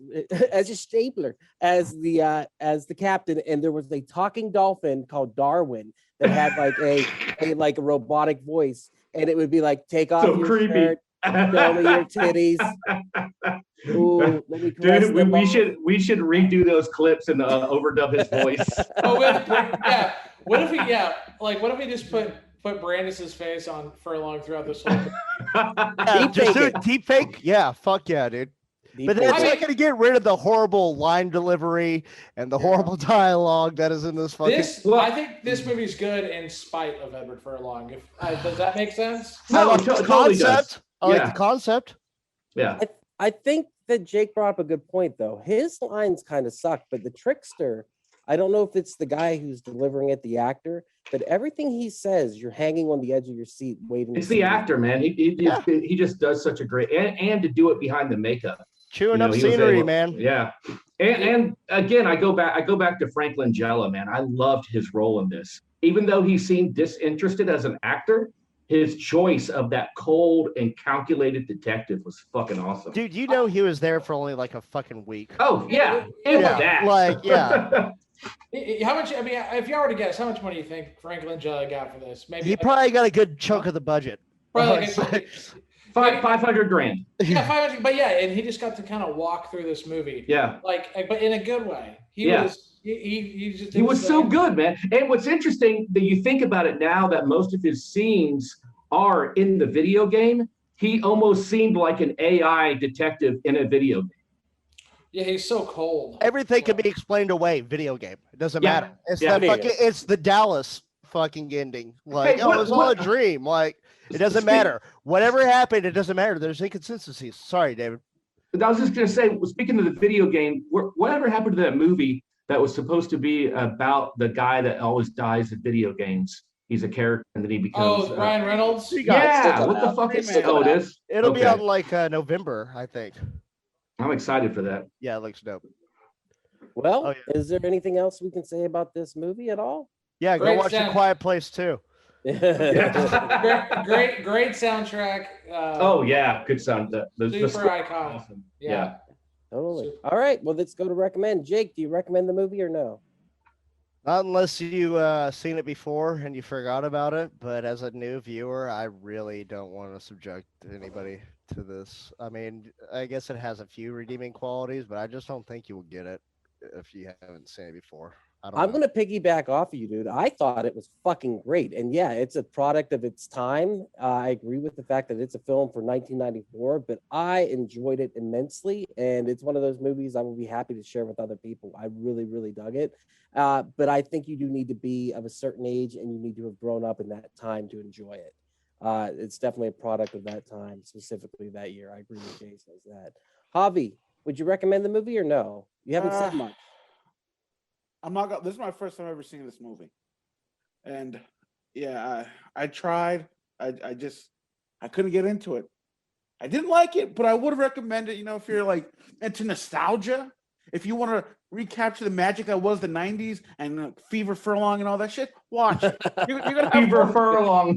a stapler, as the captain, and there was a talking dolphin called Darwin that had like a robotic voice, and it would be like, "Take off So your creepy. shirt, show me your titties." Ooh, let me caress Dude, them we all." should redo those clips and overdub his voice. Oh, yeah. What if we just put Brandis's face on Furlong throughout this whole? Yeah, Deep just do fake it. Deep fake? Yeah, fuck yeah, dude. Deep But that's fake. not going to get rid of the horrible line delivery and the horrible dialogue that is in this fucking. I think this movie's good in spite of Edward Furlong. Does that make sense? I No, like it the totally does. concept. I like Yeah. the concept. Yeah. I think that Jake brought up a good point, though. His lines kind of suck, but the trickster, I don't know if it's the guy who's delivering it, the actor, but everything he says, you're hanging on the edge of your seat waiting. It's to the see actor, man. He just does such a great and to do it behind the makeup. Chewing up he was scenery, able- man. Yeah. And again, I go back to Frank Langella, man. I loved his role in this. even though he seemed disinterested as an actor, his choice of that cold and calculated detective was fucking awesome. Dude, you know he was there for only like a fucking week. Oh yeah, if Yeah, that. like, yeah. How much? I mean, if y'all were to guess, how much money do you think Frank Langella got for this? Maybe He probably got a good chunk of the budget. probably like, 500 grand. yeah, 500. But yeah, and he just got to kind of walk through this movie, Yeah. like, but in a good way. Yeah. He was so good, man. And what's interesting that you think about it now that most of his scenes are in the video game, he almost seemed like an AI detective in a video game. Yeah, he's so cold. Everything can be explained away. Video game. It doesn't Yeah. matter. It's Yeah. that fucking. It's the Dallas fucking ending. Like, Hey, it was all a dream. Like, it doesn't matter. Whatever happened, it doesn't matter. There's inconsistencies. Sorry, David. I was just gonna say, speaking of the video game, whatever happened to that movie that was supposed to be about the guy that always dies in video games? He's a character, and then he becomes. Ryan Reynolds. Yeah, what the fuck is? Oh, it is. It'll be Okay. out in like November, I think. I'm excited for that. Yeah, it looks dope. Well, Oh, is there anything else we can say about this movie at all? Yeah, go Great watch sound. The Quiet Place too. Great soundtrack. Oh yeah, good sound. The Super score- iconic. awesome. Yeah. Totally. Super. All right. Well, let's go to recommend. Jake, do you recommend the movie or no? Not unless you seen it before and you forgot about it. But as a new viewer, I really don't want to subject anybody to this. I mean, I guess it has a few redeeming qualities, but I just don't think you will get it if you haven't seen it before. I'm going to piggyback off of you, dude. I thought it was fucking great. And yeah, it's a product of its time. I agree with the fact that it's a film for 1994, but I enjoyed it immensely. And it's one of those movies I will be happy to share with other people. I really, really dug it. But I think you do need to be of a certain age and you need to have grown up in that time to enjoy it. It's definitely a product of that time, specifically that year. I agree with Jason as that. Javi, would you recommend the movie or no? You haven't said much. I'm not gonna, this is my first time ever seeing this movie. And yeah, I tried. I couldn't get into it. I didn't like it, but I would recommend it, you know, if you're like into nostalgia, if you want to recapture the magic that was the 90s and Fever Furlong and all that shit, watch it. You're gonna have Fever fun. Furlong.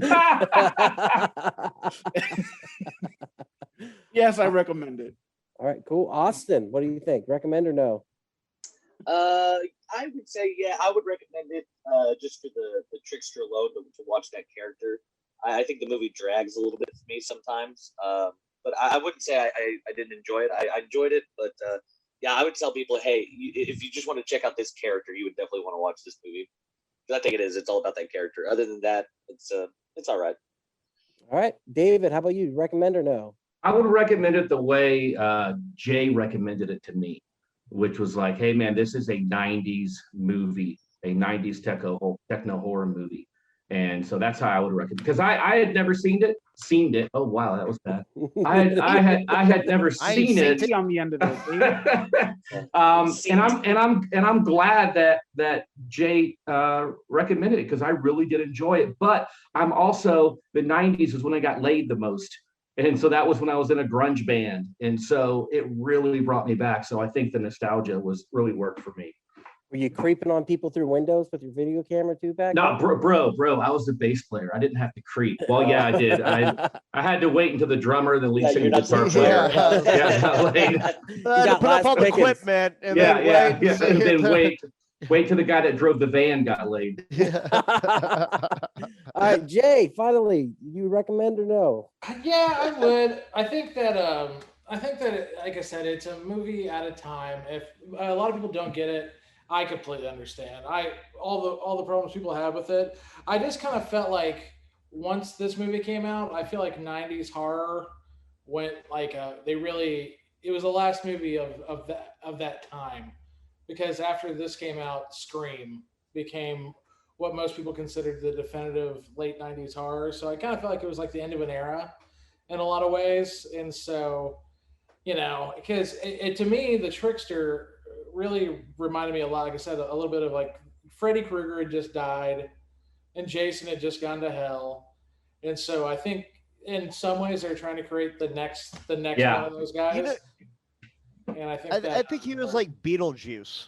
Yes, I recommend it. All right, cool. Austin, what do you think? Recommend or no? I would say, yeah, I would recommend it just for the trickster alone to watch that character. I think the movie drags a little bit for me sometimes, but I wouldn't say I didn't enjoy it. I enjoyed it, but yeah, I would tell people, hey, if you just want to check out this character, you would definitely want to watch this movie. Because I think it is. It's all about that character. Other than that, it's all right. All right, David, how about you? Recommend or no? I would recommend it the way Jay recommended it to me, which was like, hey man, this is a 90s movie, a 90s techno horror movie. And so that's how I would recommend, because I had never seen it. Oh wow, that was bad. I had never seen it. On the end of it. And I'm glad that Jay recommended it, because I really did enjoy it. But I'm also, the 90s was when I got laid the most. And so that was when I was in a grunge band. And so it really brought me back. So I think the nostalgia really worked for me. Were you creeping on people through windows with your video camera too back No, then? bro, I was the bass player. I didn't have to creep. Well, yeah, I did. I had to wait until the drummer, the lead Yeah, singer, you're not guitar supposed player. to. Yeah, got laid. got Put up all the last pickings. equipment and Yeah, then yeah, wait. yeah. And then wait till the guy that drove the van got laid. All right, Jay, finally, you recommend or no? Yeah, I would. I think that like I said, it's a movie at a time. If a lot of people don't get it, I completely understand. All the problems people have with it. I just kind of felt like once this movie came out, I feel like 90s horror went like it was the last movie of that time, because after this came out, Scream became what most people considered the definitive late 90s horror. So I kind of felt like it was like the end of an era in a lot of ways. And so, you know, because to me, the trickster really reminded me a lot, like I said, a little bit of like Freddy Krueger had just died and Jason had just gone to hell. And so I think in some ways they're trying to create the next Yeah. one of those guys. You know, and I think I think he was like Beetlejuice.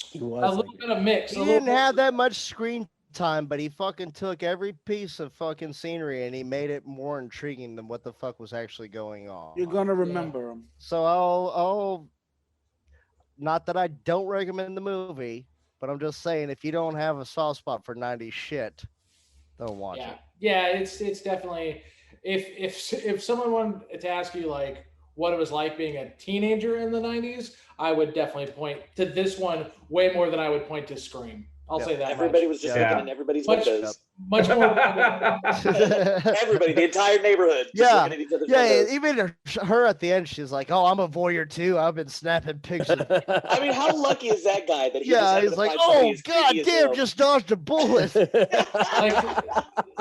He a was little bit of mix. He didn't have that much screen time, but he fucking took every piece of fucking scenery and he made it more intriguing than what the fuck was actually going on. You're gonna remember him. So I'll not that I don't recommend the movie, but I'm just saying if you don't have a soft spot for 90s shit, don't watch it. Yeah, it's definitely if someone wanted to ask you like what it was like being a teenager in the 90s, I would definitely point to this one way more than I would point to Scream. I'll say that. Everybody was just looking in everybody's windows. Much more. Everybody, the entire neighborhood. Just looking at each other's windows. Even her at the end, she's like, "Oh, I'm a voyeur too. I've been snapping pictures." I mean, how lucky is that guy that he he's like, "Oh, god damn, just dodged a bullet."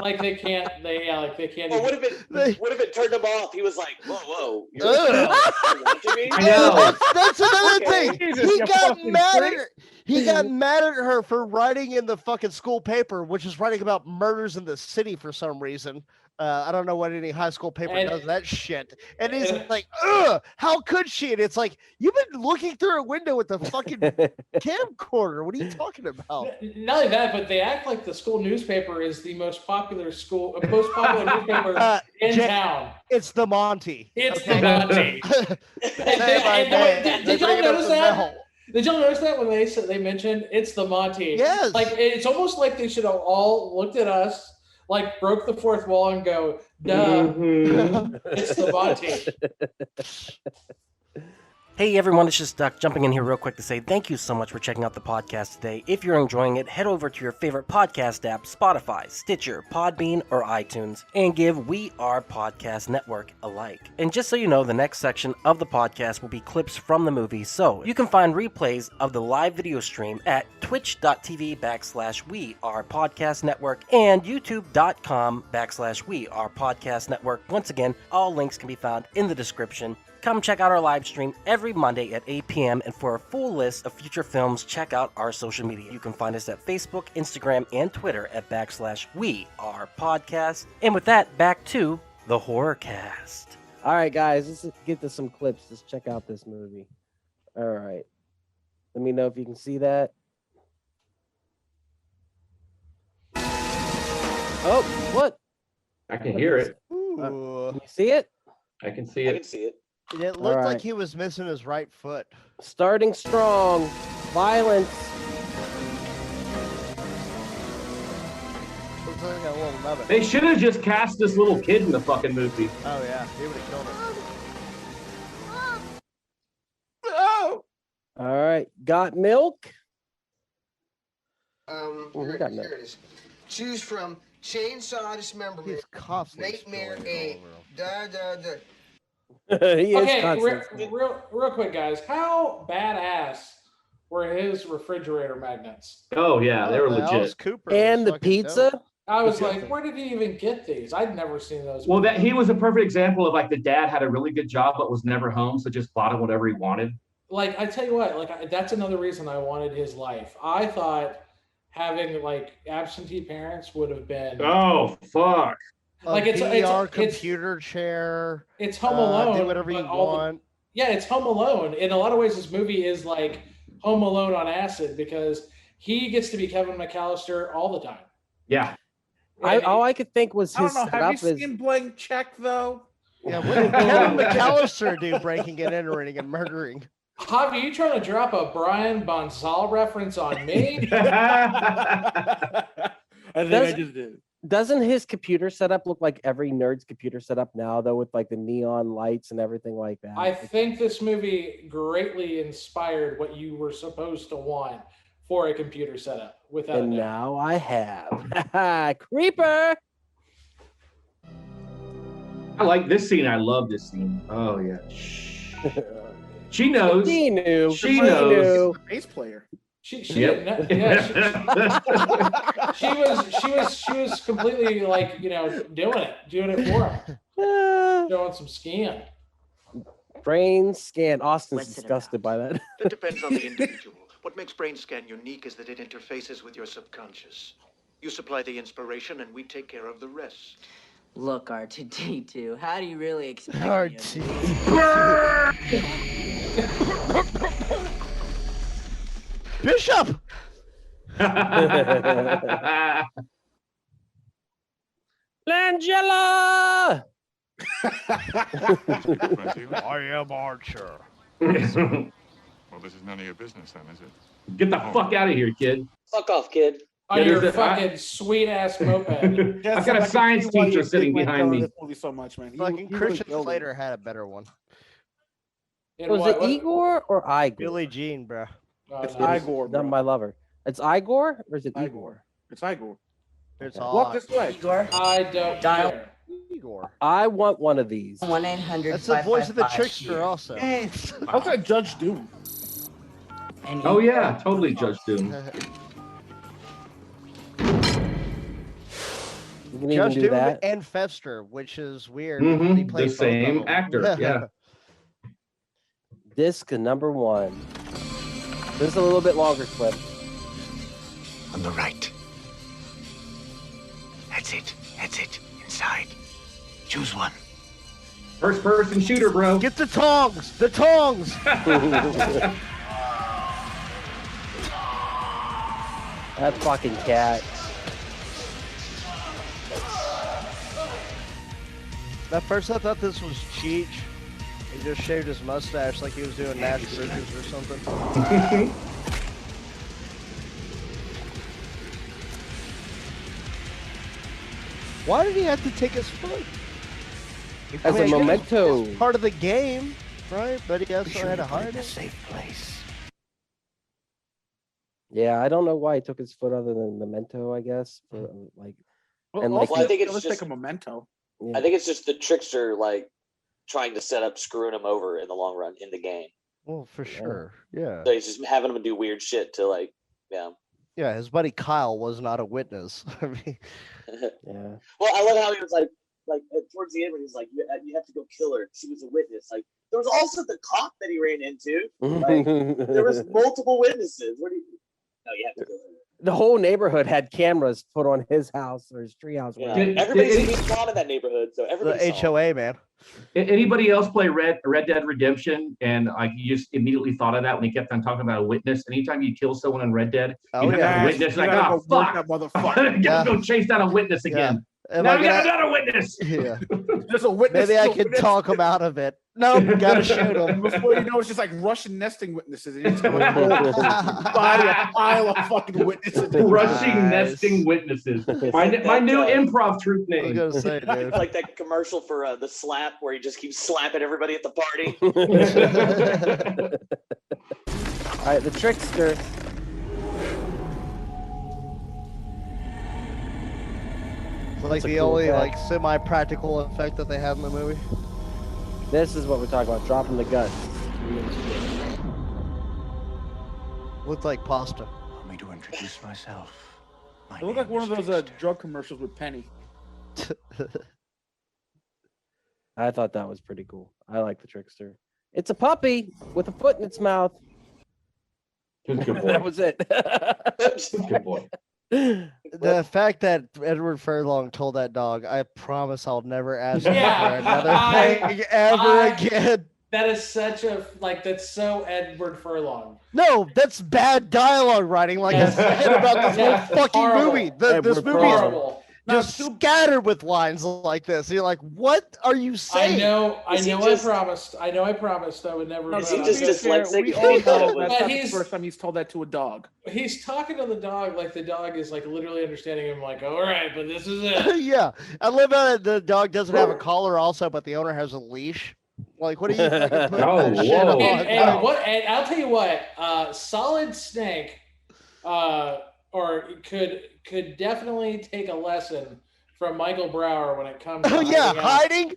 like they can't. Or what if it turned him off? He was like, "Whoa, you're watching me?" I know. That's another Okay. thing. Jesus, He you got fucking mad freak. at her. He got mad at her for writing in the fucking school paper, which is writing about murders in the city for some reason. I don't know what any high school paper does that shit. And he's like, "Ugh, how could she?" And it's like, you've been looking through a window with the fucking camcorder. What are you talking about? Not only that, but they act like the school newspaper is the most popular newspaper in town. It's the Monty. It's the Monty. Did y'all notice that? Did y'all notice that when they mentioned it's the Monty? Yes. Like it's almost like they should have all looked at us, like broke the fourth wall and go, "Duh, it's the Monty." Hey everyone, it's just Duck jumping in here real quick to say thank you so much for checking out the podcast today. If you're enjoying it, head over to your favorite podcast app, Spotify, Stitcher, Podbean, or iTunes, and give We Are Podcast Network a like. And just so you know, the next section of the podcast will be clips from the movie, so you can find replays of the live video stream at twitch.tv/We Are Podcast Network and youtube.com/We Are Podcast Network. Once again, all links can be found in the description. Come check out our live stream every Monday at 8 p.m. And for a full list of future films, check out our social media. You can find us at Facebook, Instagram, and Twitter at /We Are Podcast. And with that, back to the Horrorcast. All right, guys, let's get to some clips. Let's check out this movie. All right. Let me know if you can see that. Oh, what? I can hear it. Ooh. Can you see it? I can see I can it. see it. It looked All like right. he was missing his right foot. Starting strong. Violence. Looks like a little nubbin. They should have just cast this little kid in the fucking movie. Oh yeah, he would have killed him. Oh, All right. Got milk? Here, we got here milk. it is. Choose from chainsaw dismemberment, He's constantly nightmare scrolling 8, over. da. He is Okay, constantly. real quick, guys. How badass were his refrigerator magnets? Oh yeah, they were Alice legit. Cooper And was the fucking pizza? dope. I was like, where did he even get these? I'd never seen those. Well, that he was a perfect example of like the dad had a really good job but was never home, so just bought him whatever he wanted. Like, I tell you what, that's another reason I wanted his life. I thought having like absentee parents would have been Oh fuck! Like, A it's VR computer chair. it's Home Alone. Do whatever you but all the- want. Yeah, it's Home Alone. In a lot of ways, this movie is like Home Alone on acid because he gets to be Kevin McAllister all the time. Yeah. All I could think was I his don't know. Have setup you is seen Blank Check though? Yeah, what did Kevin McAllister do breaking and entering and murdering? Javi, you trying to drop a Brian Bonzal reference on me? I think Does- I just did. Doesn't his computer setup look like every nerd's computer setup now, though, with like the neon lights and everything like that? I think this movie greatly inspired what you were supposed to want for a computer setup. Without and a doubt. now I have. Creeper! I like this scene. I love this scene. Oh yeah. She knows. He knew. She He knows. knew. Bass player. She Yep. didn't know. Yeah, she was completely like, doing it for him, showing some skin. Brain scan. Austin's What's it disgusted by that. That depends on the individual. What makes Brainscan unique is that it interfaces with your subconscious. You supply the inspiration and we take care of the rest. Look, R2D2, how do you really expect me R2. Bishop! Langella! I am Archer. Well, this is none of your business then, is it? Get the fuck out of here, kid. Fuck off, kid. On Yeah, your there's a- fucking sweet ass moped. Yes, I've got a I can science see why teacher you sitting like behind me. This movie so much, man. Fucking He really Christian killed it. Slater had a better one. Was it Igor or Igor? Billie Jean, bro. It's no, Igor, Not bro. my lover. It's Igor or is it Igor. Igor? It's Igor. It's Walk this way. Igor. I don't care. Igor. I want one of these. 1-800. That's the voice of the trickster, also. How's that Judge Doom? Oh yeah, totally Judge Doom. You can even Judge do Doom that. and Fester, which is weird. He The played both of same them. actor. Yeah. Disc number 1. This is a little bit longer clip. On the right. That's it. That's it. Inside. Choose one. First person shooter, bro. Get the tongs! The tongs! That fucking cat. At first I thought this was Cheech. He just shaved his mustache like he was doing Nash Bridges or something. Why did he have to take his foot? As a I guess memento. it's part of the game, right? But he also had to hide it. Safe place. Yeah, I don't know why he took his foot other than memento, I guess. For, like, Well, And, also, like, Well, I think it's let's just- take a memento. yeah. I think it's just the trickster like trying to set up screwing him over in the long run in the game. Well, for sure. Yeah. So he's just having him do weird shit to like, yeah. Yeah, his buddy Kyle was not a witness. I mean, Yeah. Well, I love how he was like towards the end when he was like, you have to go kill her. She was a witness. Like there was also the cop that he ran into. Like there was multiple witnesses. What do you? No, you have to kill her. The whole neighborhood had cameras put on his house or his treehouse. Yeah. whatever. Everybody's being caught in that neighborhood, so everybody. the HOA, man. Anybody else play Red Dead Redemption? And like you just immediately thought of that when he kept on talking about a witness. Anytime you kill someone in Red Dead, Oh, you have yeah. a witness. You Like, gotta oh go work fuck, that motherfucker. gotta go chase down a witness again. Am Now I we got gonna- another witness. Yeah. There's a witness. Maybe I there's a can witness. talk him out of it. Nope, gotta shoot him. Before you know, it's just like Russian nesting witnesses. And it's like body a pile of fucking witnesses. Rushing Nice. nesting witnesses. It's My, like my that, new improv troupe I was name. gonna say, dude. Like that commercial for the slap where he just keeps slapping everybody at the party. All right, the trickster. It's like That's a the cool only cat. like semi-practical effect that they have in the movie. This is what we're talking about. Dropping the guts. Looked like pasta. Allow me to introduce myself. My It looked like name one of is those Trickster. drug commercials with Penny. I thought that was pretty cool. I like the trickster. It's a puppy with a foot in its mouth. Good That boy. was it. Good boy. The fact that Edward Furlong told that dog, I promise I'll never ask you Yeah, for another I- thing ever I- again. That is such a that's so Edward Furlong. No, that's bad dialogue writing, like I said about this Yeah, whole fucking horrible. movie. This Edward movie Furlong. is Horrible. just scattered with lines like this. You're like, what are you I saying? know. Is he I just- promised. I know. I promised I would never. No, Is he but just I'm gonna- dyslexic? We I all thought know it was- that's not the He's- first time he's told that to a dog. He's talking to the dog like the dog is like literally understanding him. Like, all right, but this is it. Yeah, I love how the dog doesn't have a collar also, but the owner has a leash. Like, what are you fucking putting Oh, that shit whoa. on? And I'll tell you what, Solid Snake, or could definitely take a lesson from Michael Brower when it comes to Oh yeah, hiding out. hiding.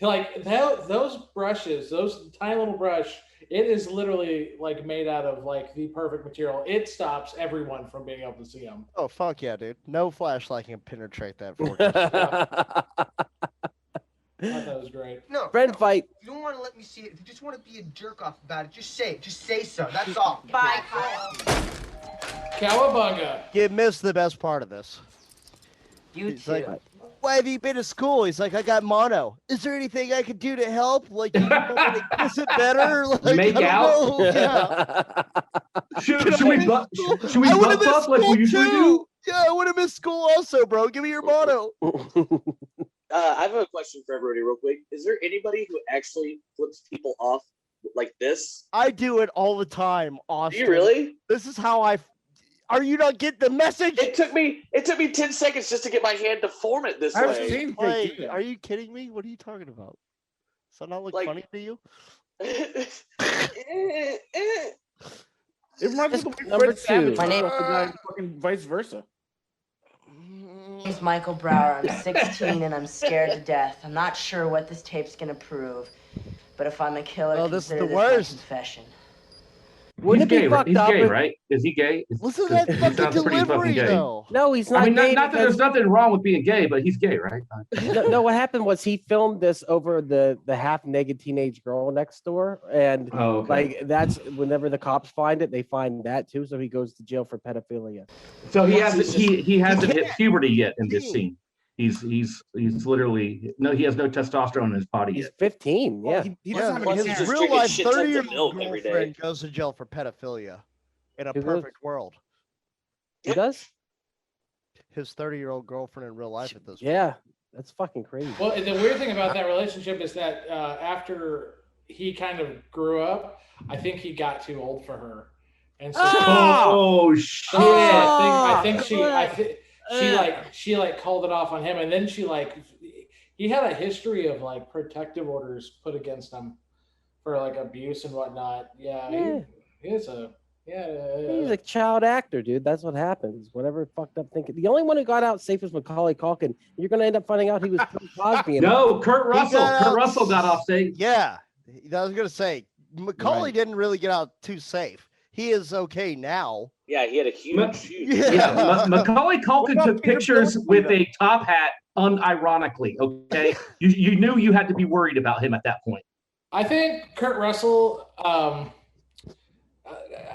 Like those brushes, those tiny little brush, it is literally like made out of like the perfect material. It stops everyone from being able to see them. Oh fuck yeah, dude! No flashlight can penetrate that for you. I thought that was great. No. Friend no. fight. If you don't want to let me see it, if you just want to be a jerk off about it, just say it. Just say so. That's all. Bye, Kyle. Cowabunga. You missed the best part of this. You It's too. like, why have you been to school? He's like, I got mono. Is there anything I could do to help? Like, you want me to kiss it better? Like, Make I don't out? know. Yeah. Should we butt I would have fuck missed like school we usually too. do? Yeah, I would have missed school also, bro. Give me your mono. I have a question for everybody, real quick. Is there anybody who actually flips people off like this? I do it all the time, Austin. Do you really? This is how I. Are you not getting the message? It took me 10 seconds just to get my hand to form it this I've way. seen Wait, Jake do that. are you kidding me? What are you talking about? Does that not look Like- funny to you? It reminds me of the way Number Fred Savage two. was My name- off the guy, fucking vice versa. My name's Michael Brower. I'm 16 and I'm scared to death. I'm not sure what this tape's gonna prove, but if I'm a killer, Oh, this is consider the my worst. confession. Wouldn't He's it be gay, fucked he's up? gay, if- right? Is he gay? Listen to that He fucking sounds pretty fucking delivery, gay. though. No, he's not. I mean, gay not that because- there's nothing wrong with being gay, but he's gay, right? no, what happened was he filmed this over the half naked teenage girl next door, and Oh, okay. like that's whenever the cops find it, they find that too. So he goes to jail for pedophilia. So he hasn't He's he hasn't hit can't. puberty yet in this scene. He's literally he has no testosterone in his body He's yet. 15. Well, Yeah, he Yeah, doesn't have Plus a he's kid. his just real drinking life shit tons of 30-year-old milk every day. girlfriend goes to jail for pedophilia in a Who goes- perfect world. he does. His 30-year-old girlfriend in real life at this Yeah, that's fucking crazy. Well, the weird thing about that relationship is that after he kind of grew up, I think he got too old for her, and so Oh shit! I think she called it off on him, and then he had a history of like protective orders put against him for like abuse and whatnot. Yeah, Yeah. he is a He's a child actor, dude. That's what happens. Whatever fucked up thinking. The only one who got out safe was Macaulay Culkin. You're gonna end up finding out he was Bill Cosby. in it. No, Kurt Russell. got Kurt out- Russell got off safe. Yeah, I was gonna say Macaulay Right. didn't really get out too safe. He is okay now. Yeah, he had a Ma- huge. Yeah, Macaulay What Culkin about took Peter pictures Billingsley, with though? a top hat unironically. Okay, you knew you had to be worried about him at that point. I think Kurt Russell.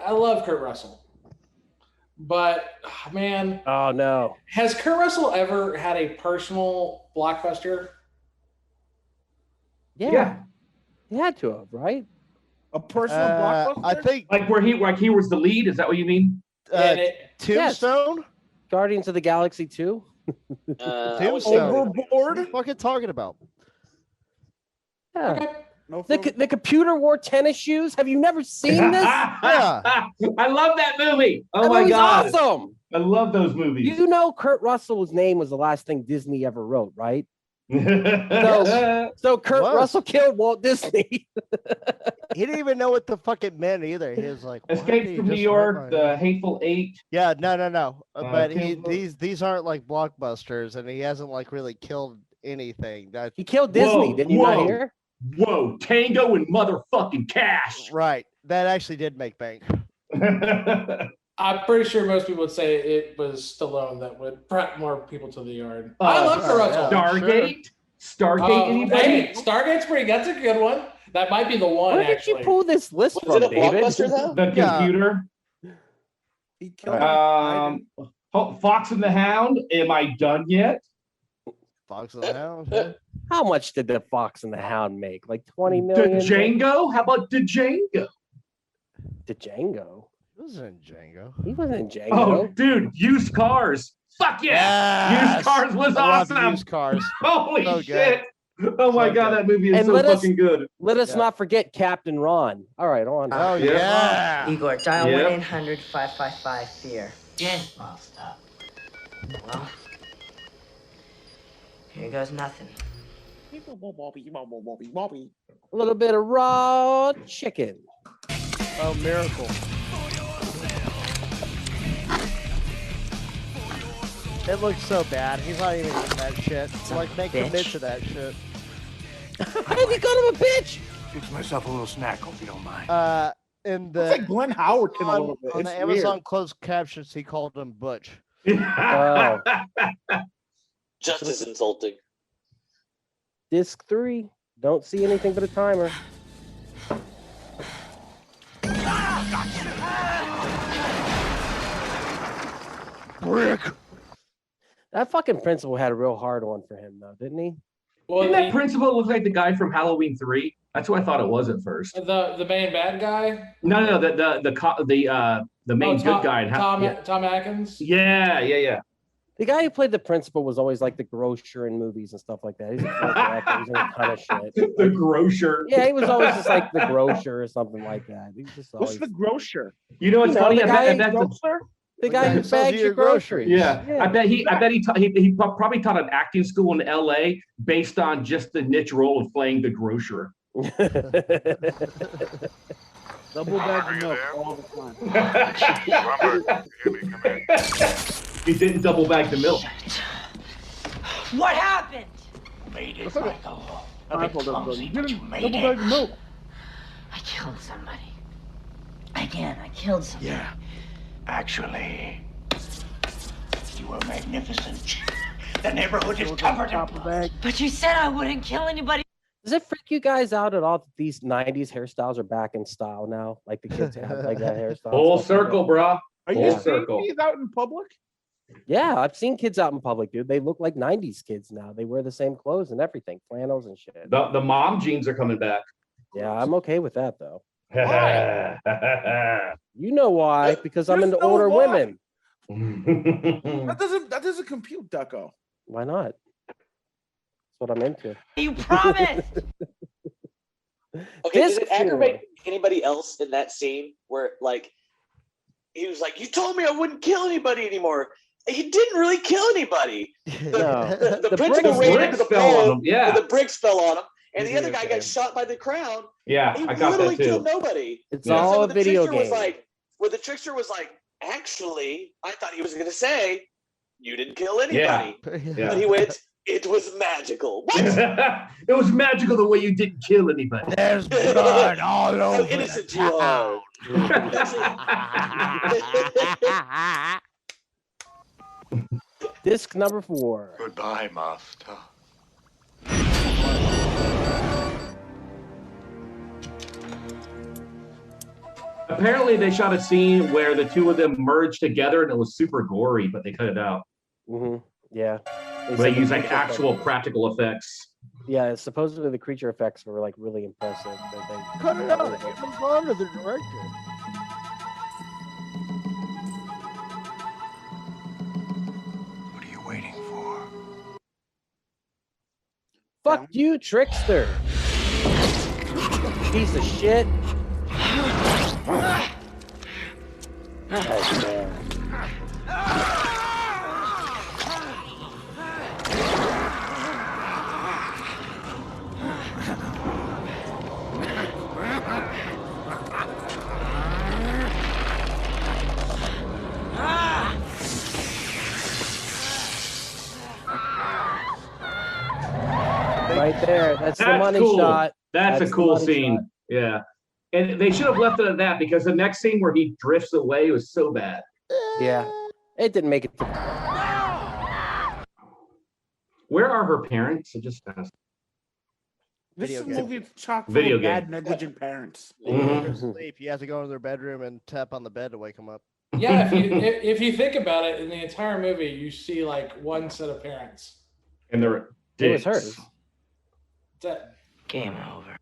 I love Kurt Russell, but man, Oh no. has Kurt Russell ever had a personal blockbuster? Yeah. He had to have, right? A personal blockbuster? I think Like where he was the lead. Is that what you mean? And it, Tombstone. Guardians of the Galaxy 2. I would say Tombstone. Overboard? What are you fucking talking about? Yeah. okay. No The, film? the computer wore tennis shoes. Have you never seen this? Yeah. I love that movie. Oh That my movie's god, awesome. I love those movies. You know Kurt Russell's name was the last thing Disney ever wrote, right? So Kurt What? Russell killed Walt Disney. He didn't even know what the fuck it meant either. He was like, "Why did Escape he from New just York, write The Hateful Eight. Yeah, no. But Tombstone. these aren't like blockbusters, and he hasn't like really killed anything. That He killed Disney. Whoa, Didn't you not whoa. hear? Whoa, Tango and motherfucking Cash. right. That actually did make bank. I'm pretty sure most people would say it was Stallone that would bring more people to the yard. I love Kurt Russell. Stargate. Stargate. Oh, Anybody? hey, Stargate's pretty. That's a good one. That might be the one. Where did actually. you pull this list Was from, it a David? blockbuster though? The Yeah. computer. He killed him. Fox and the Hound. Am I done yet? Fox and the Hound. huh? How much did the Fox and the Hound make? Like 20 The million? Django. How about the Django? The Django. He wasn't in Django. He wasn't in Django. Oh, dude, used cars. Fuck yeah! Yes! Used cars was I love awesome. Used cars. Holy So good. shit! Oh my So god, good. that movie is And so let us- fucking good. Let us Yeah. not forget Captain Ron. All right, on. Oh Yeah. yeah. Igor, dial Yep. 1-800-555-FEAR. Yeah. Oh, stop. Well, here goes nothing. A little bit of raw chicken. Oh, miracle. It looks so bad. He's not even eating that shit. Like, make bitch. commit to that shit. How did he call him a bitch? Fix myself a little snack, hope you don't mind. In It's the like Glenn Howerton a little bit. on It's the weird. Amazon closed captions, he called him Butch. Oh. Just as insulting. Disc 3. Don't see anything but a timer. Brick. That fucking principal had a real hard one for him, though, didn't he? Well, Didn't that principal look like the guy from Halloween 3? That's who I thought it was at first. the main bad guy. No, the main good guy. Tom Atkins. Yeah. The guy who played the principal was always like the grocer in movies and stuff like that. He's a character actor. He's in a ton of shit. The grocer. Yeah, he was always just like the grocer or something like that. He's just always... What's the grocer? You know what's funny? the guy, I bet the guy who bags your groceries. Yeah. I bet he probably taught an acting school in L.A. based on just the niche role of playing the grocer. Double bag of milk all the time. He didn't double bag the milk. What happened? Made it, What's up? Michael. A Michael, bit clumsy, but you made double bag of it. milk. I killed somebody. Again, I killed somebody. Yeah. Actually, you were magnificent. The neighborhood is covered in blood. But you said I wouldn't kill anybody. Does it freak you guys out at all that these 90s hairstyles are back in style now? Like the kids have like that hairstyle. Full circle, bro. Are Full you seeing circle. these out in public? Yeah, I've seen kids out in public, dude. They look like 90s kids now. They wear the same clothes and everything, flannels and shit. The mom jeans are coming back. Yeah, I'm okay with that though. Why? You know why? Because I'm into There's no older why. women. That doesn't compute, Ducko. Why not? That's what I'm into. You promised. Okay, This did it cool. aggravate anybody else in that scene where, like, he was like, "You told me I wouldn't kill anybody anymore." He didn't really kill anybody. No. The principal ran into the fell on pole, him. Yeah. and the bricks fell on him, and the Video other guy game. got shot by the crowd. Yeah, He I got literally that too. killed nobody. It's Yeah. all So a the video trickster was game. like, where the trickster was like, actually, I thought he was going to say, "You didn't kill anybody," Yeah. but he went, "It was magical." What? It was magical the way you didn't kill anybody. There's blood all How over innocent the you are. Disc number 4. Goodbye, Master. Apparently, they shot a scene where the two of them merged together and it was super gory, but they cut it out. Mm-hmm. Yeah. They said the used like creature actual effects- practical effects. Yeah, supposedly the creature effects were like really impressive. They Cut it out. Move on to the director. What are you waiting for? Fuck you, trickster. Piece of shit. Oh, man. Right there. That's the money cool. shot. That's a the cool money scene. shot. Yeah. And they should have left it at that because the next scene where he drifts away was so bad. Yeah. It didn't make it to Where are her parents? I just asked. This is a Video movie chock full Video of bad, game. negligent parents. They go to Mhm. sleep. You have to go into their bedroom and tap on the bed to wake them up. Yeah, if you think about it, in the entire movie, you see like one set of parents. And they're It was dicks. hers. That, Game over.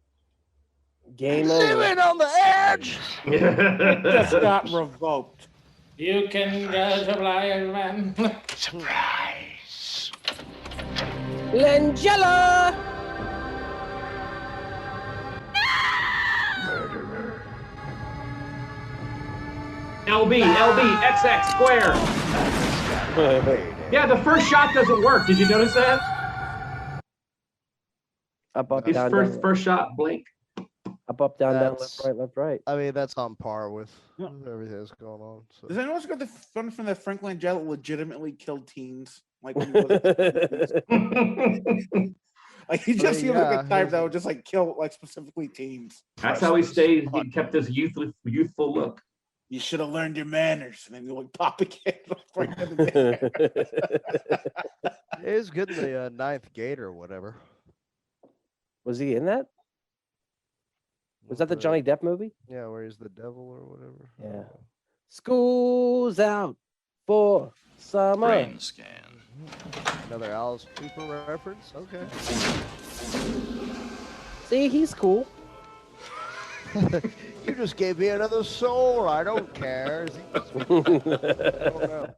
Game over. Living on the edge. Just got revoked. you can judge a blind man. Surprise. Langella! LB, XX square. Yeah, the first shot doesn't work. Did you notice that? Up, His down, first down. first shot, blank. Up, down, down, That's- left, right. I mean, that's on par with Yeah. everything that's going on. So. Does anyone else got the fun from that Frank Langella legitimately killed teens? Like, when he was like he just seemed like a type that would just like kill like specifically teens. That's how he stayed. He kept his youthful look. You should have learned your manners, and then you like pop again. Right in the It was good in the ninth gate or whatever. Was he in that? Was that the With Johnny Depp movie? Yeah, where he's the devil or whatever. Yeah. School's out. for summer. Brainscan. Another Alice Cooper reference. Okay. See, he's cool. You just gave me another soul. I don't care. I don't know.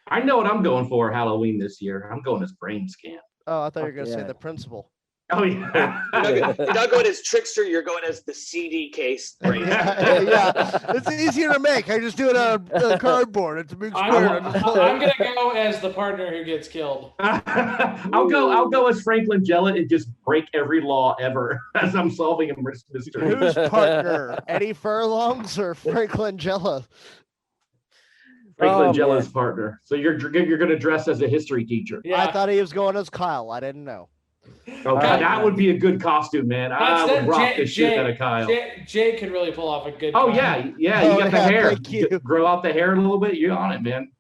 I know what I'm going for Halloween this year. I'm going as Brainscan. Oh, I thought you were going to say Yeah. the principal. Oh, yeah. You're not going as Trickster, you're going as the CD case. Yeah, it's easier to make. I just do it on cardboard. It's a big square. I'm gonna go as the partner who gets killed. I'll go as Franklin Jellett and just break every law ever as I'm solving a mystery. Who's partner? Eddie Furlongs or Franklin Jella? Franklin Jella's partner. So you're gonna dress as a history teacher. Yeah. I thought he was going as Kyle. I didn't know. Okay, that would be a good costume, man. I would rock the shit out of Kyle. Jake could really pull off a good. Oh Kyle. yeah. Oh, You got the yeah, hair. thank you. Grow out the hair a little bit. You're on it, man.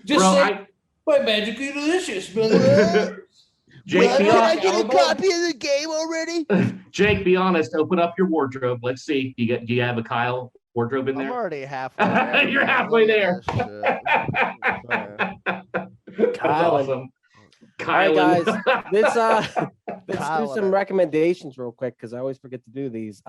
Just Bro, say, "My magically delicious." Jake, be Did I honest. get a copy of the game already? Jake, be honest. Open up your wardrobe. Let's see. Do you have a Kyle wardrobe in I'm there? already halfway there. You're halfway there. That's Kyle. awesome. All right, Kyle. guys. Let's Kyle do in some it. recommendations real quick because I always forget to do these.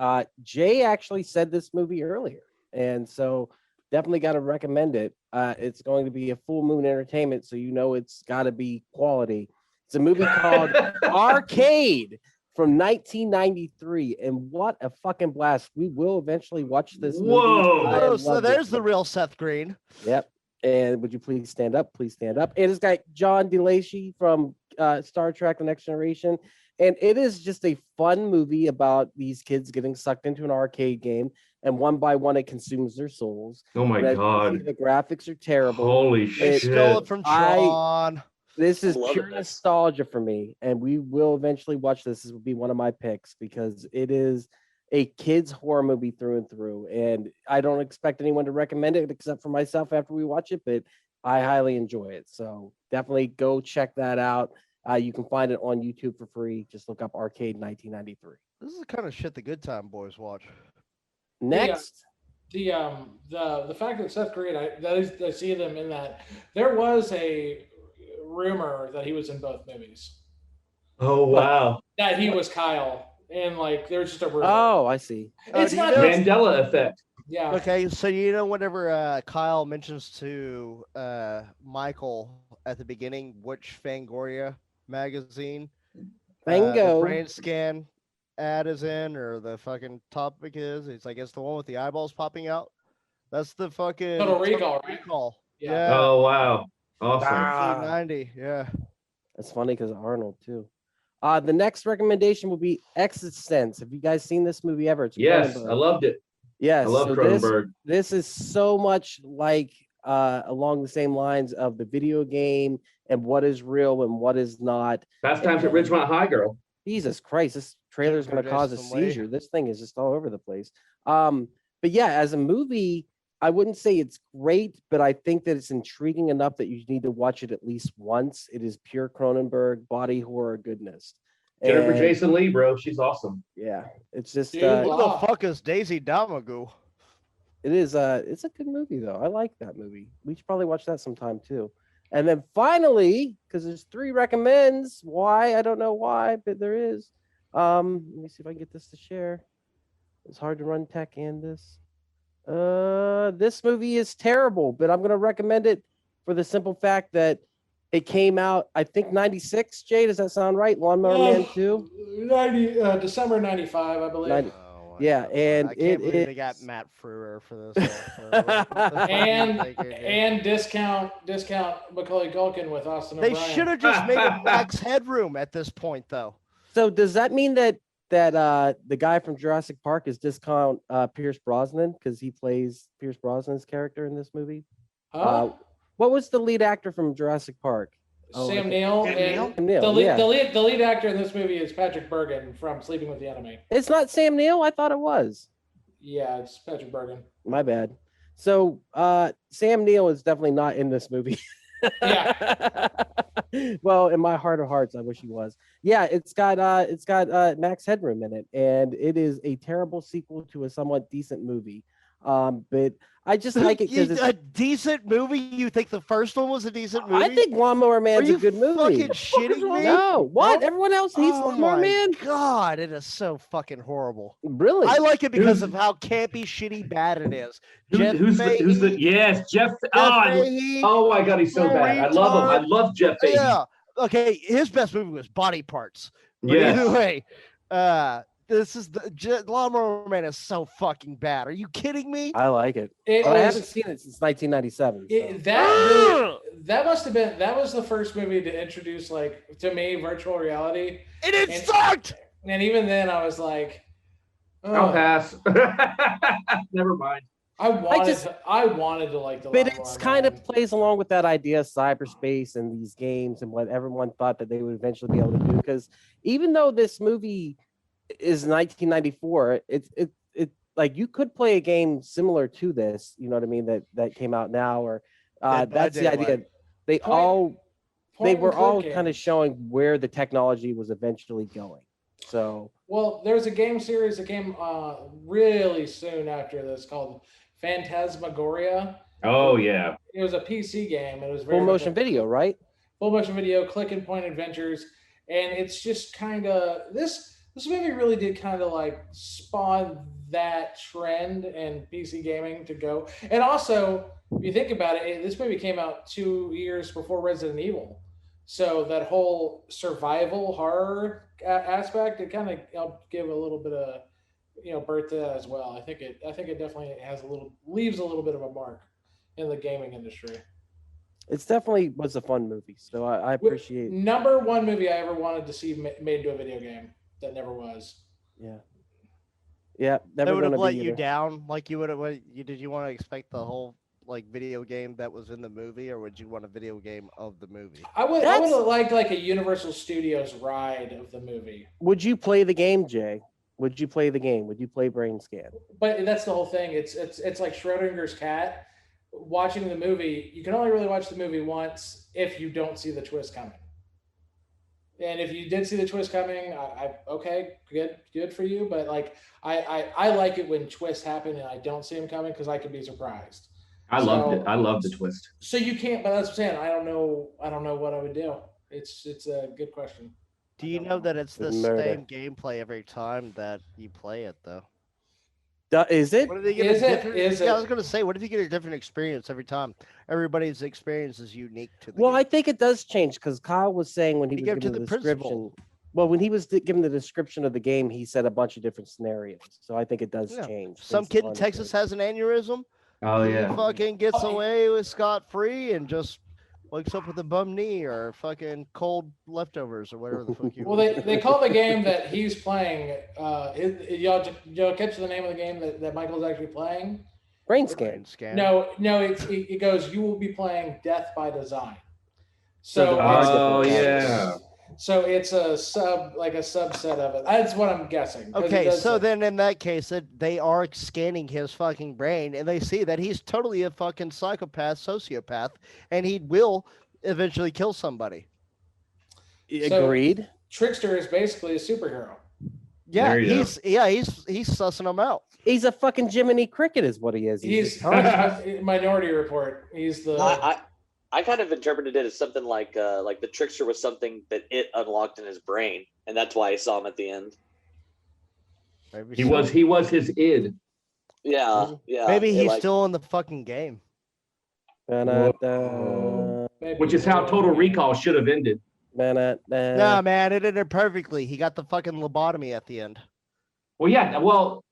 Jay actually said this movie earlier, and so definitely got to recommend it. It's going to be a full moon entertainment, so you know it's got to be quality. It's a movie called Arcade from 1993, and what a fucking blast! We will eventually watch this movie. Whoa. I Oh, so love there's this the movie. real Seth Green. Yep. And would you please stand up? Please stand up. And it's got John DeLacy from Star Trek: The Next Generation. And it is just a fun movie about these kids getting sucked into an arcade game, and one by one it consumes their souls. Oh my And as you God. see, the graphics are terrible. Holy They shit. stole it from I- Tron. This is Loving pure this. nostalgia for me, and we will eventually watch this. This will be one of my picks because it is a kids horror movie through and through. And I don't expect anyone to recommend it except for myself after we watch it, but I highly enjoy it. So definitely go check that out. You can find it on YouTube for free. Just look up Arcade 1993. This is the kind of shit the Good Time Boys watch. Next, The fact that Seth Green, I see them in that. There was a rumor that he was in both movies. Oh wow. That he was Kyle, and like there's just a rumor. oh, I see. It's do you not. know- Mandela effect. Yeah. Okay, so you know whenever Kyle mentions to Michael at the beginning which Fangoria magazine Bingo. the brain scan ad is in or the fucking topic is, it's like it's the one with the eyeballs popping out. That's the fucking Total Recall, right? Recall. Yeah. Yeah. Oh wow. Awesome. Ah. 90, yeah. That's funny because Arnold too. The next recommendation will be Existence. Have you guys seen this movie ever? It's Yes, Cronenberg. I loved it. Yes, I love so Cronenberg. This is so much like along the same lines of the video game and what is real and what is not. Fast Times at Ridgemont High, girl. Jesus Christ, this trailer is going to cause a Jason Lee. seizure. This thing is just all over the place. But yeah, as a movie, I wouldn't say it's great, but I think that it's intriguing enough that you need to watch it at least once. It is pure Cronenberg body horror goodness. Jennifer And, Jason Leigh, bro. She's awesome. Yeah, it's just Dude, Who wow. the fuck is Daisy Damagu? it is it's a good movie though. I like that movie. We should probably watch that sometime too. And then finally, because there's 3 recommends. Why? I don't know why, but there is. Let me see if I can get this to share. It's hard to run tech and this. This movie is terrible, but I'm gonna recommend it for the simple fact that it came out, I think 96. Jay, does that sound right? Lawnmower Man 2? 90 December 95, I believe. 90 Yeah, and I can't believe it they got is- Matt Frewer for this. and discount Macaulay Culkin with Austin They O'Brien. should have just made it Max Headroom at this point, though. So does that mean that the guy from Jurassic Park is discount Pierce Brosnan because he plays Pierce Brosnan's character in this movie? Huh? What was the lead actor from Jurassic Park? Sam okay. Neill. Sam and Neill? Sam Neill, the, lead, yeah. the lead actor in this movie is Patrick Bergen from Sleeping with the Enemy. It's not Sam Neill. I thought it was. Yeah, it's Patrick Bergen. My bad. So Sam Neill is definitely not in this movie. Yeah. Well, in my heart of hearts, I wish he was. Yeah, it's got Max Headroom in it, and it is a terrible sequel to a somewhat decent movie. But I just like it because it's a decent movie. You think the first one was a decent movie? I think Lawnmower Man's a good movie. Fucking shitting me? No, what? Everyone else hates Oh Lawnmower my Man. God, it is so fucking horrible. Really? I like it because of how campy, shitty, bad it is. Who's the yes, Jeff. Oh my God, he's so bad. I love him. I love Jeff Fahey. Yeah. Okay, his best movie was Body Parts. But Yes. either way, this is the Lawnmower Man is so fucking bad. Are you kidding me? I like it. I haven't seen it since 1997. So. That must have been the first movie to introduce to me virtual reality. And it sucked. And even then, I was like, I'll pass. Never mind. I wanted to like the. But it's kind of plays along with that idea of cyberspace and these games and what everyone thought that they would eventually be able to do. Because even though this movie is 1994, it like you could play a game similar to this. You know what I mean? That came out now, or that's the idea. They were all kind of showing where the technology was eventually going. So well, there's a game series that came really soon after this called Phantasmagoria. Oh yeah, it was a PC game. It was very full motion video, right? Full motion video, click and point adventures, and it's just kind of this movie really did kind of like spawn that trend in PC gaming to go. And also, if you think about it, this movie came out 2 years before Resident Evil, so that whole survival horror aspect, it kind of helped give a little bit of birth to that as well. I think it definitely leaves a little bit of a mark in the gaming industry. It's definitely was a fun movie, so I appreciate. Number one movie I ever wanted to see made into a video game that never was. Yeah, That never would have gonna let be you either. down. Like you would have. Did you want to expect the whole video game that was in the movie, or would you want a video game of the movie? I would have liked like a Universal Studios ride of the movie. Would you play the game, Jay? Would you play the game? Would you play Brainscan? But that's the whole thing. It's like Schrodinger's cat. Watching the movie, you can only really watch the movie once if you don't see the twist coming. And if you did see the twist coming, okay, good for you. But like, I like it when twists happen and I don't see them coming because I could be surprised. I loved it. I love the twist. So you can't. But that's what I'm saying. I don't know what I would do. It's a good question. Do you know that it's the Murder. same gameplay every time that you play it, though? Is it? What if you get Is a it? different? Is Yeah, I it? was gonna say, what if you get a different experience every time? Everybody's experience is unique to the Well, game. I think it does change because Kyle was saying when he was give it to giving the the principal. description. Well, when he was giving the description of the game, he said a bunch of different scenarios. So I think it does Yeah. change. Some based kid in upon Texas has an aneurysm. Oh He yeah. fucking gets away with scot-free and just wakes up with a bum knee or fucking cold leftovers or whatever the fuck you. Well, they call the game that he's playing. Y'all catch the name of the game that Michael's actually playing? Brainscan. Scan. No, it goes. You will be playing Death by Design. So Oh it's- yeah. So it's a subset of it. That's what I'm guessing. 'cause it Okay, does so say- then in that case, they are scanning his fucking brain and they see that he's totally a fucking psychopath, sociopath, and he will eventually kill somebody. So- Agreed. Trickster is basically a superhero. Yeah, There you go. he's sussing them out. He's a fucking Jiminy Cricket, is what he is. He's Minority Report. He's the. I kind of interpreted it as something like the trickster was something that it unlocked in his brain, and that's why I saw him at the end. Maybe He so. was his id. Yeah, yeah. Maybe it, he's like- still in the fucking game. Which is how Total Recall should have ended. Nah, man, it ended perfectly. He got the fucking lobotomy at the end. Well, yeah. Well,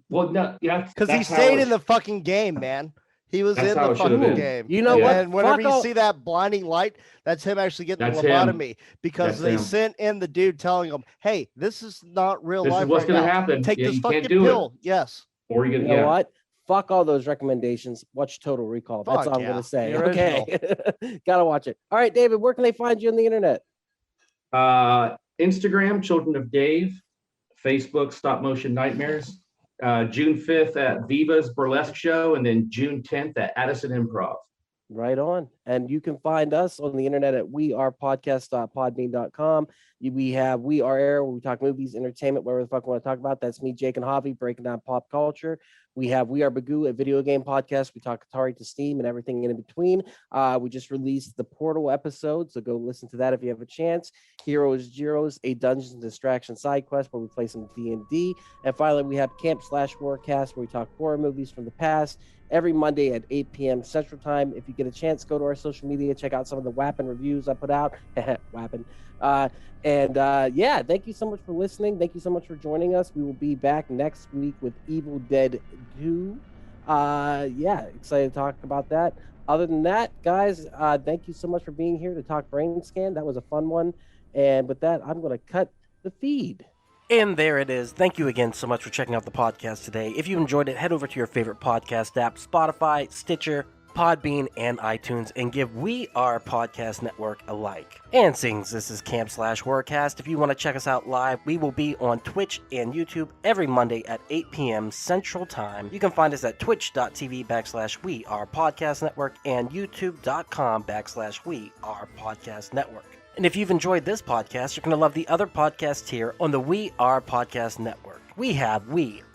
no, yeah. Because he stayed in the fucking game, man. He was That's in how the it should have fucking been. game. You know what? And whenever Fuck you all- see that blinding light, that's him actually getting That's the him. lobotomy. Because That's they him. sent in the dude telling him, hey, this is not real This life. is what's right going to now. happen. Take Yeah, this you can't fucking do pill. it. Yes. Or you You get know what? Fuck all those recommendations. Watch Total Recall. That's Fuck all I'm yeah. gonna say. The Okay. Gotta watch it. All right, David, where can they find you on the internet? Instagram, Children of Dave. Facebook, Stop Motion Nightmares. June 5th at Viva's Burlesque Show, and then June 10th at Addison Improv. Right on. And you can find us on the internet at wearepodcast.podbean.com. We are Air, where we talk movies, entertainment, whatever the fuck we want to talk about. That's me, Jake, and Javi, breaking down pop culture. We Are Bagu, a video game podcast. We talk Atari to Steam and everything in between. We just released the Portal episode, so go listen to that if you have a chance. Gyros, a Dungeons and Distraction side quest where we play some D&D. And finally, we have Camp/Horrorcast, where we talk horror movies from the past, every Monday at 8 p.m. Central Time. If you get a chance, go to our social media, check out some of the Wappin reviews I put out. Wappin. Yeah, thank you so much for listening. Thank you so much for joining us. We will be back next week with Evil Dead 2. Excited to talk about that. Other than that, guys, thank you so much for being here to talk Brainscan. That was a fun one. And with that, I'm going to cut the feed. And there it is. Thank you again so much for checking out the podcast today. If you enjoyed it, head over to your favorite podcast app, Spotify, Stitcher, Podbean, and iTunes, and give We Are Podcast Network a like. And since this is Camp/Horrorcast, if you want to check us out live, we will be on Twitch and YouTube every Monday at 8 p.m. Central Time. You can find us at twitch.tv/We Are Podcast Network and youtube.com/We Are Podcast Network. And if you've enjoyed this podcast, you're going to love the other podcasts here on the We Are Podcast Network. We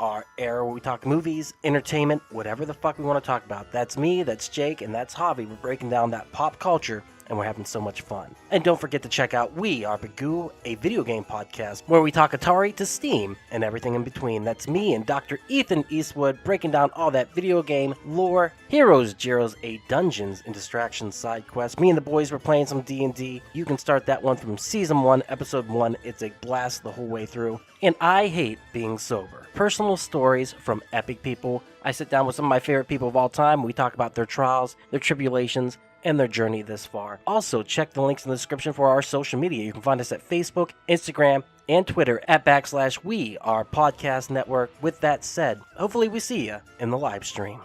Are Air, where we talk movies, entertainment, whatever the fuck we want to talk about. That's me, that's Jake, and that's Javi. We're breaking down that pop culture, and we're having so much fun. And don't forget to check out We Are Bagu, a video game podcast, where we talk Atari to Steam and everything in between. That's me and Dr. Ethan Eastwood breaking down all that video game lore, Heroes, Gyros, a Dungeons and Distractions side quest. Me and the boys were playing some D&D. You can start that one from Season 1, Episode 1. It's a blast the whole way through. And I Hate Being Sober. Personal stories from epic people. I sit down with some of my favorite people of all time. We talk about their trials, their tribulations, and their journey this far. Also, check the links in the description for our social media. You can find us at Facebook, Instagram, and Twitter at /We Are Podcast Network. With that said, hopefully we see you in the live stream.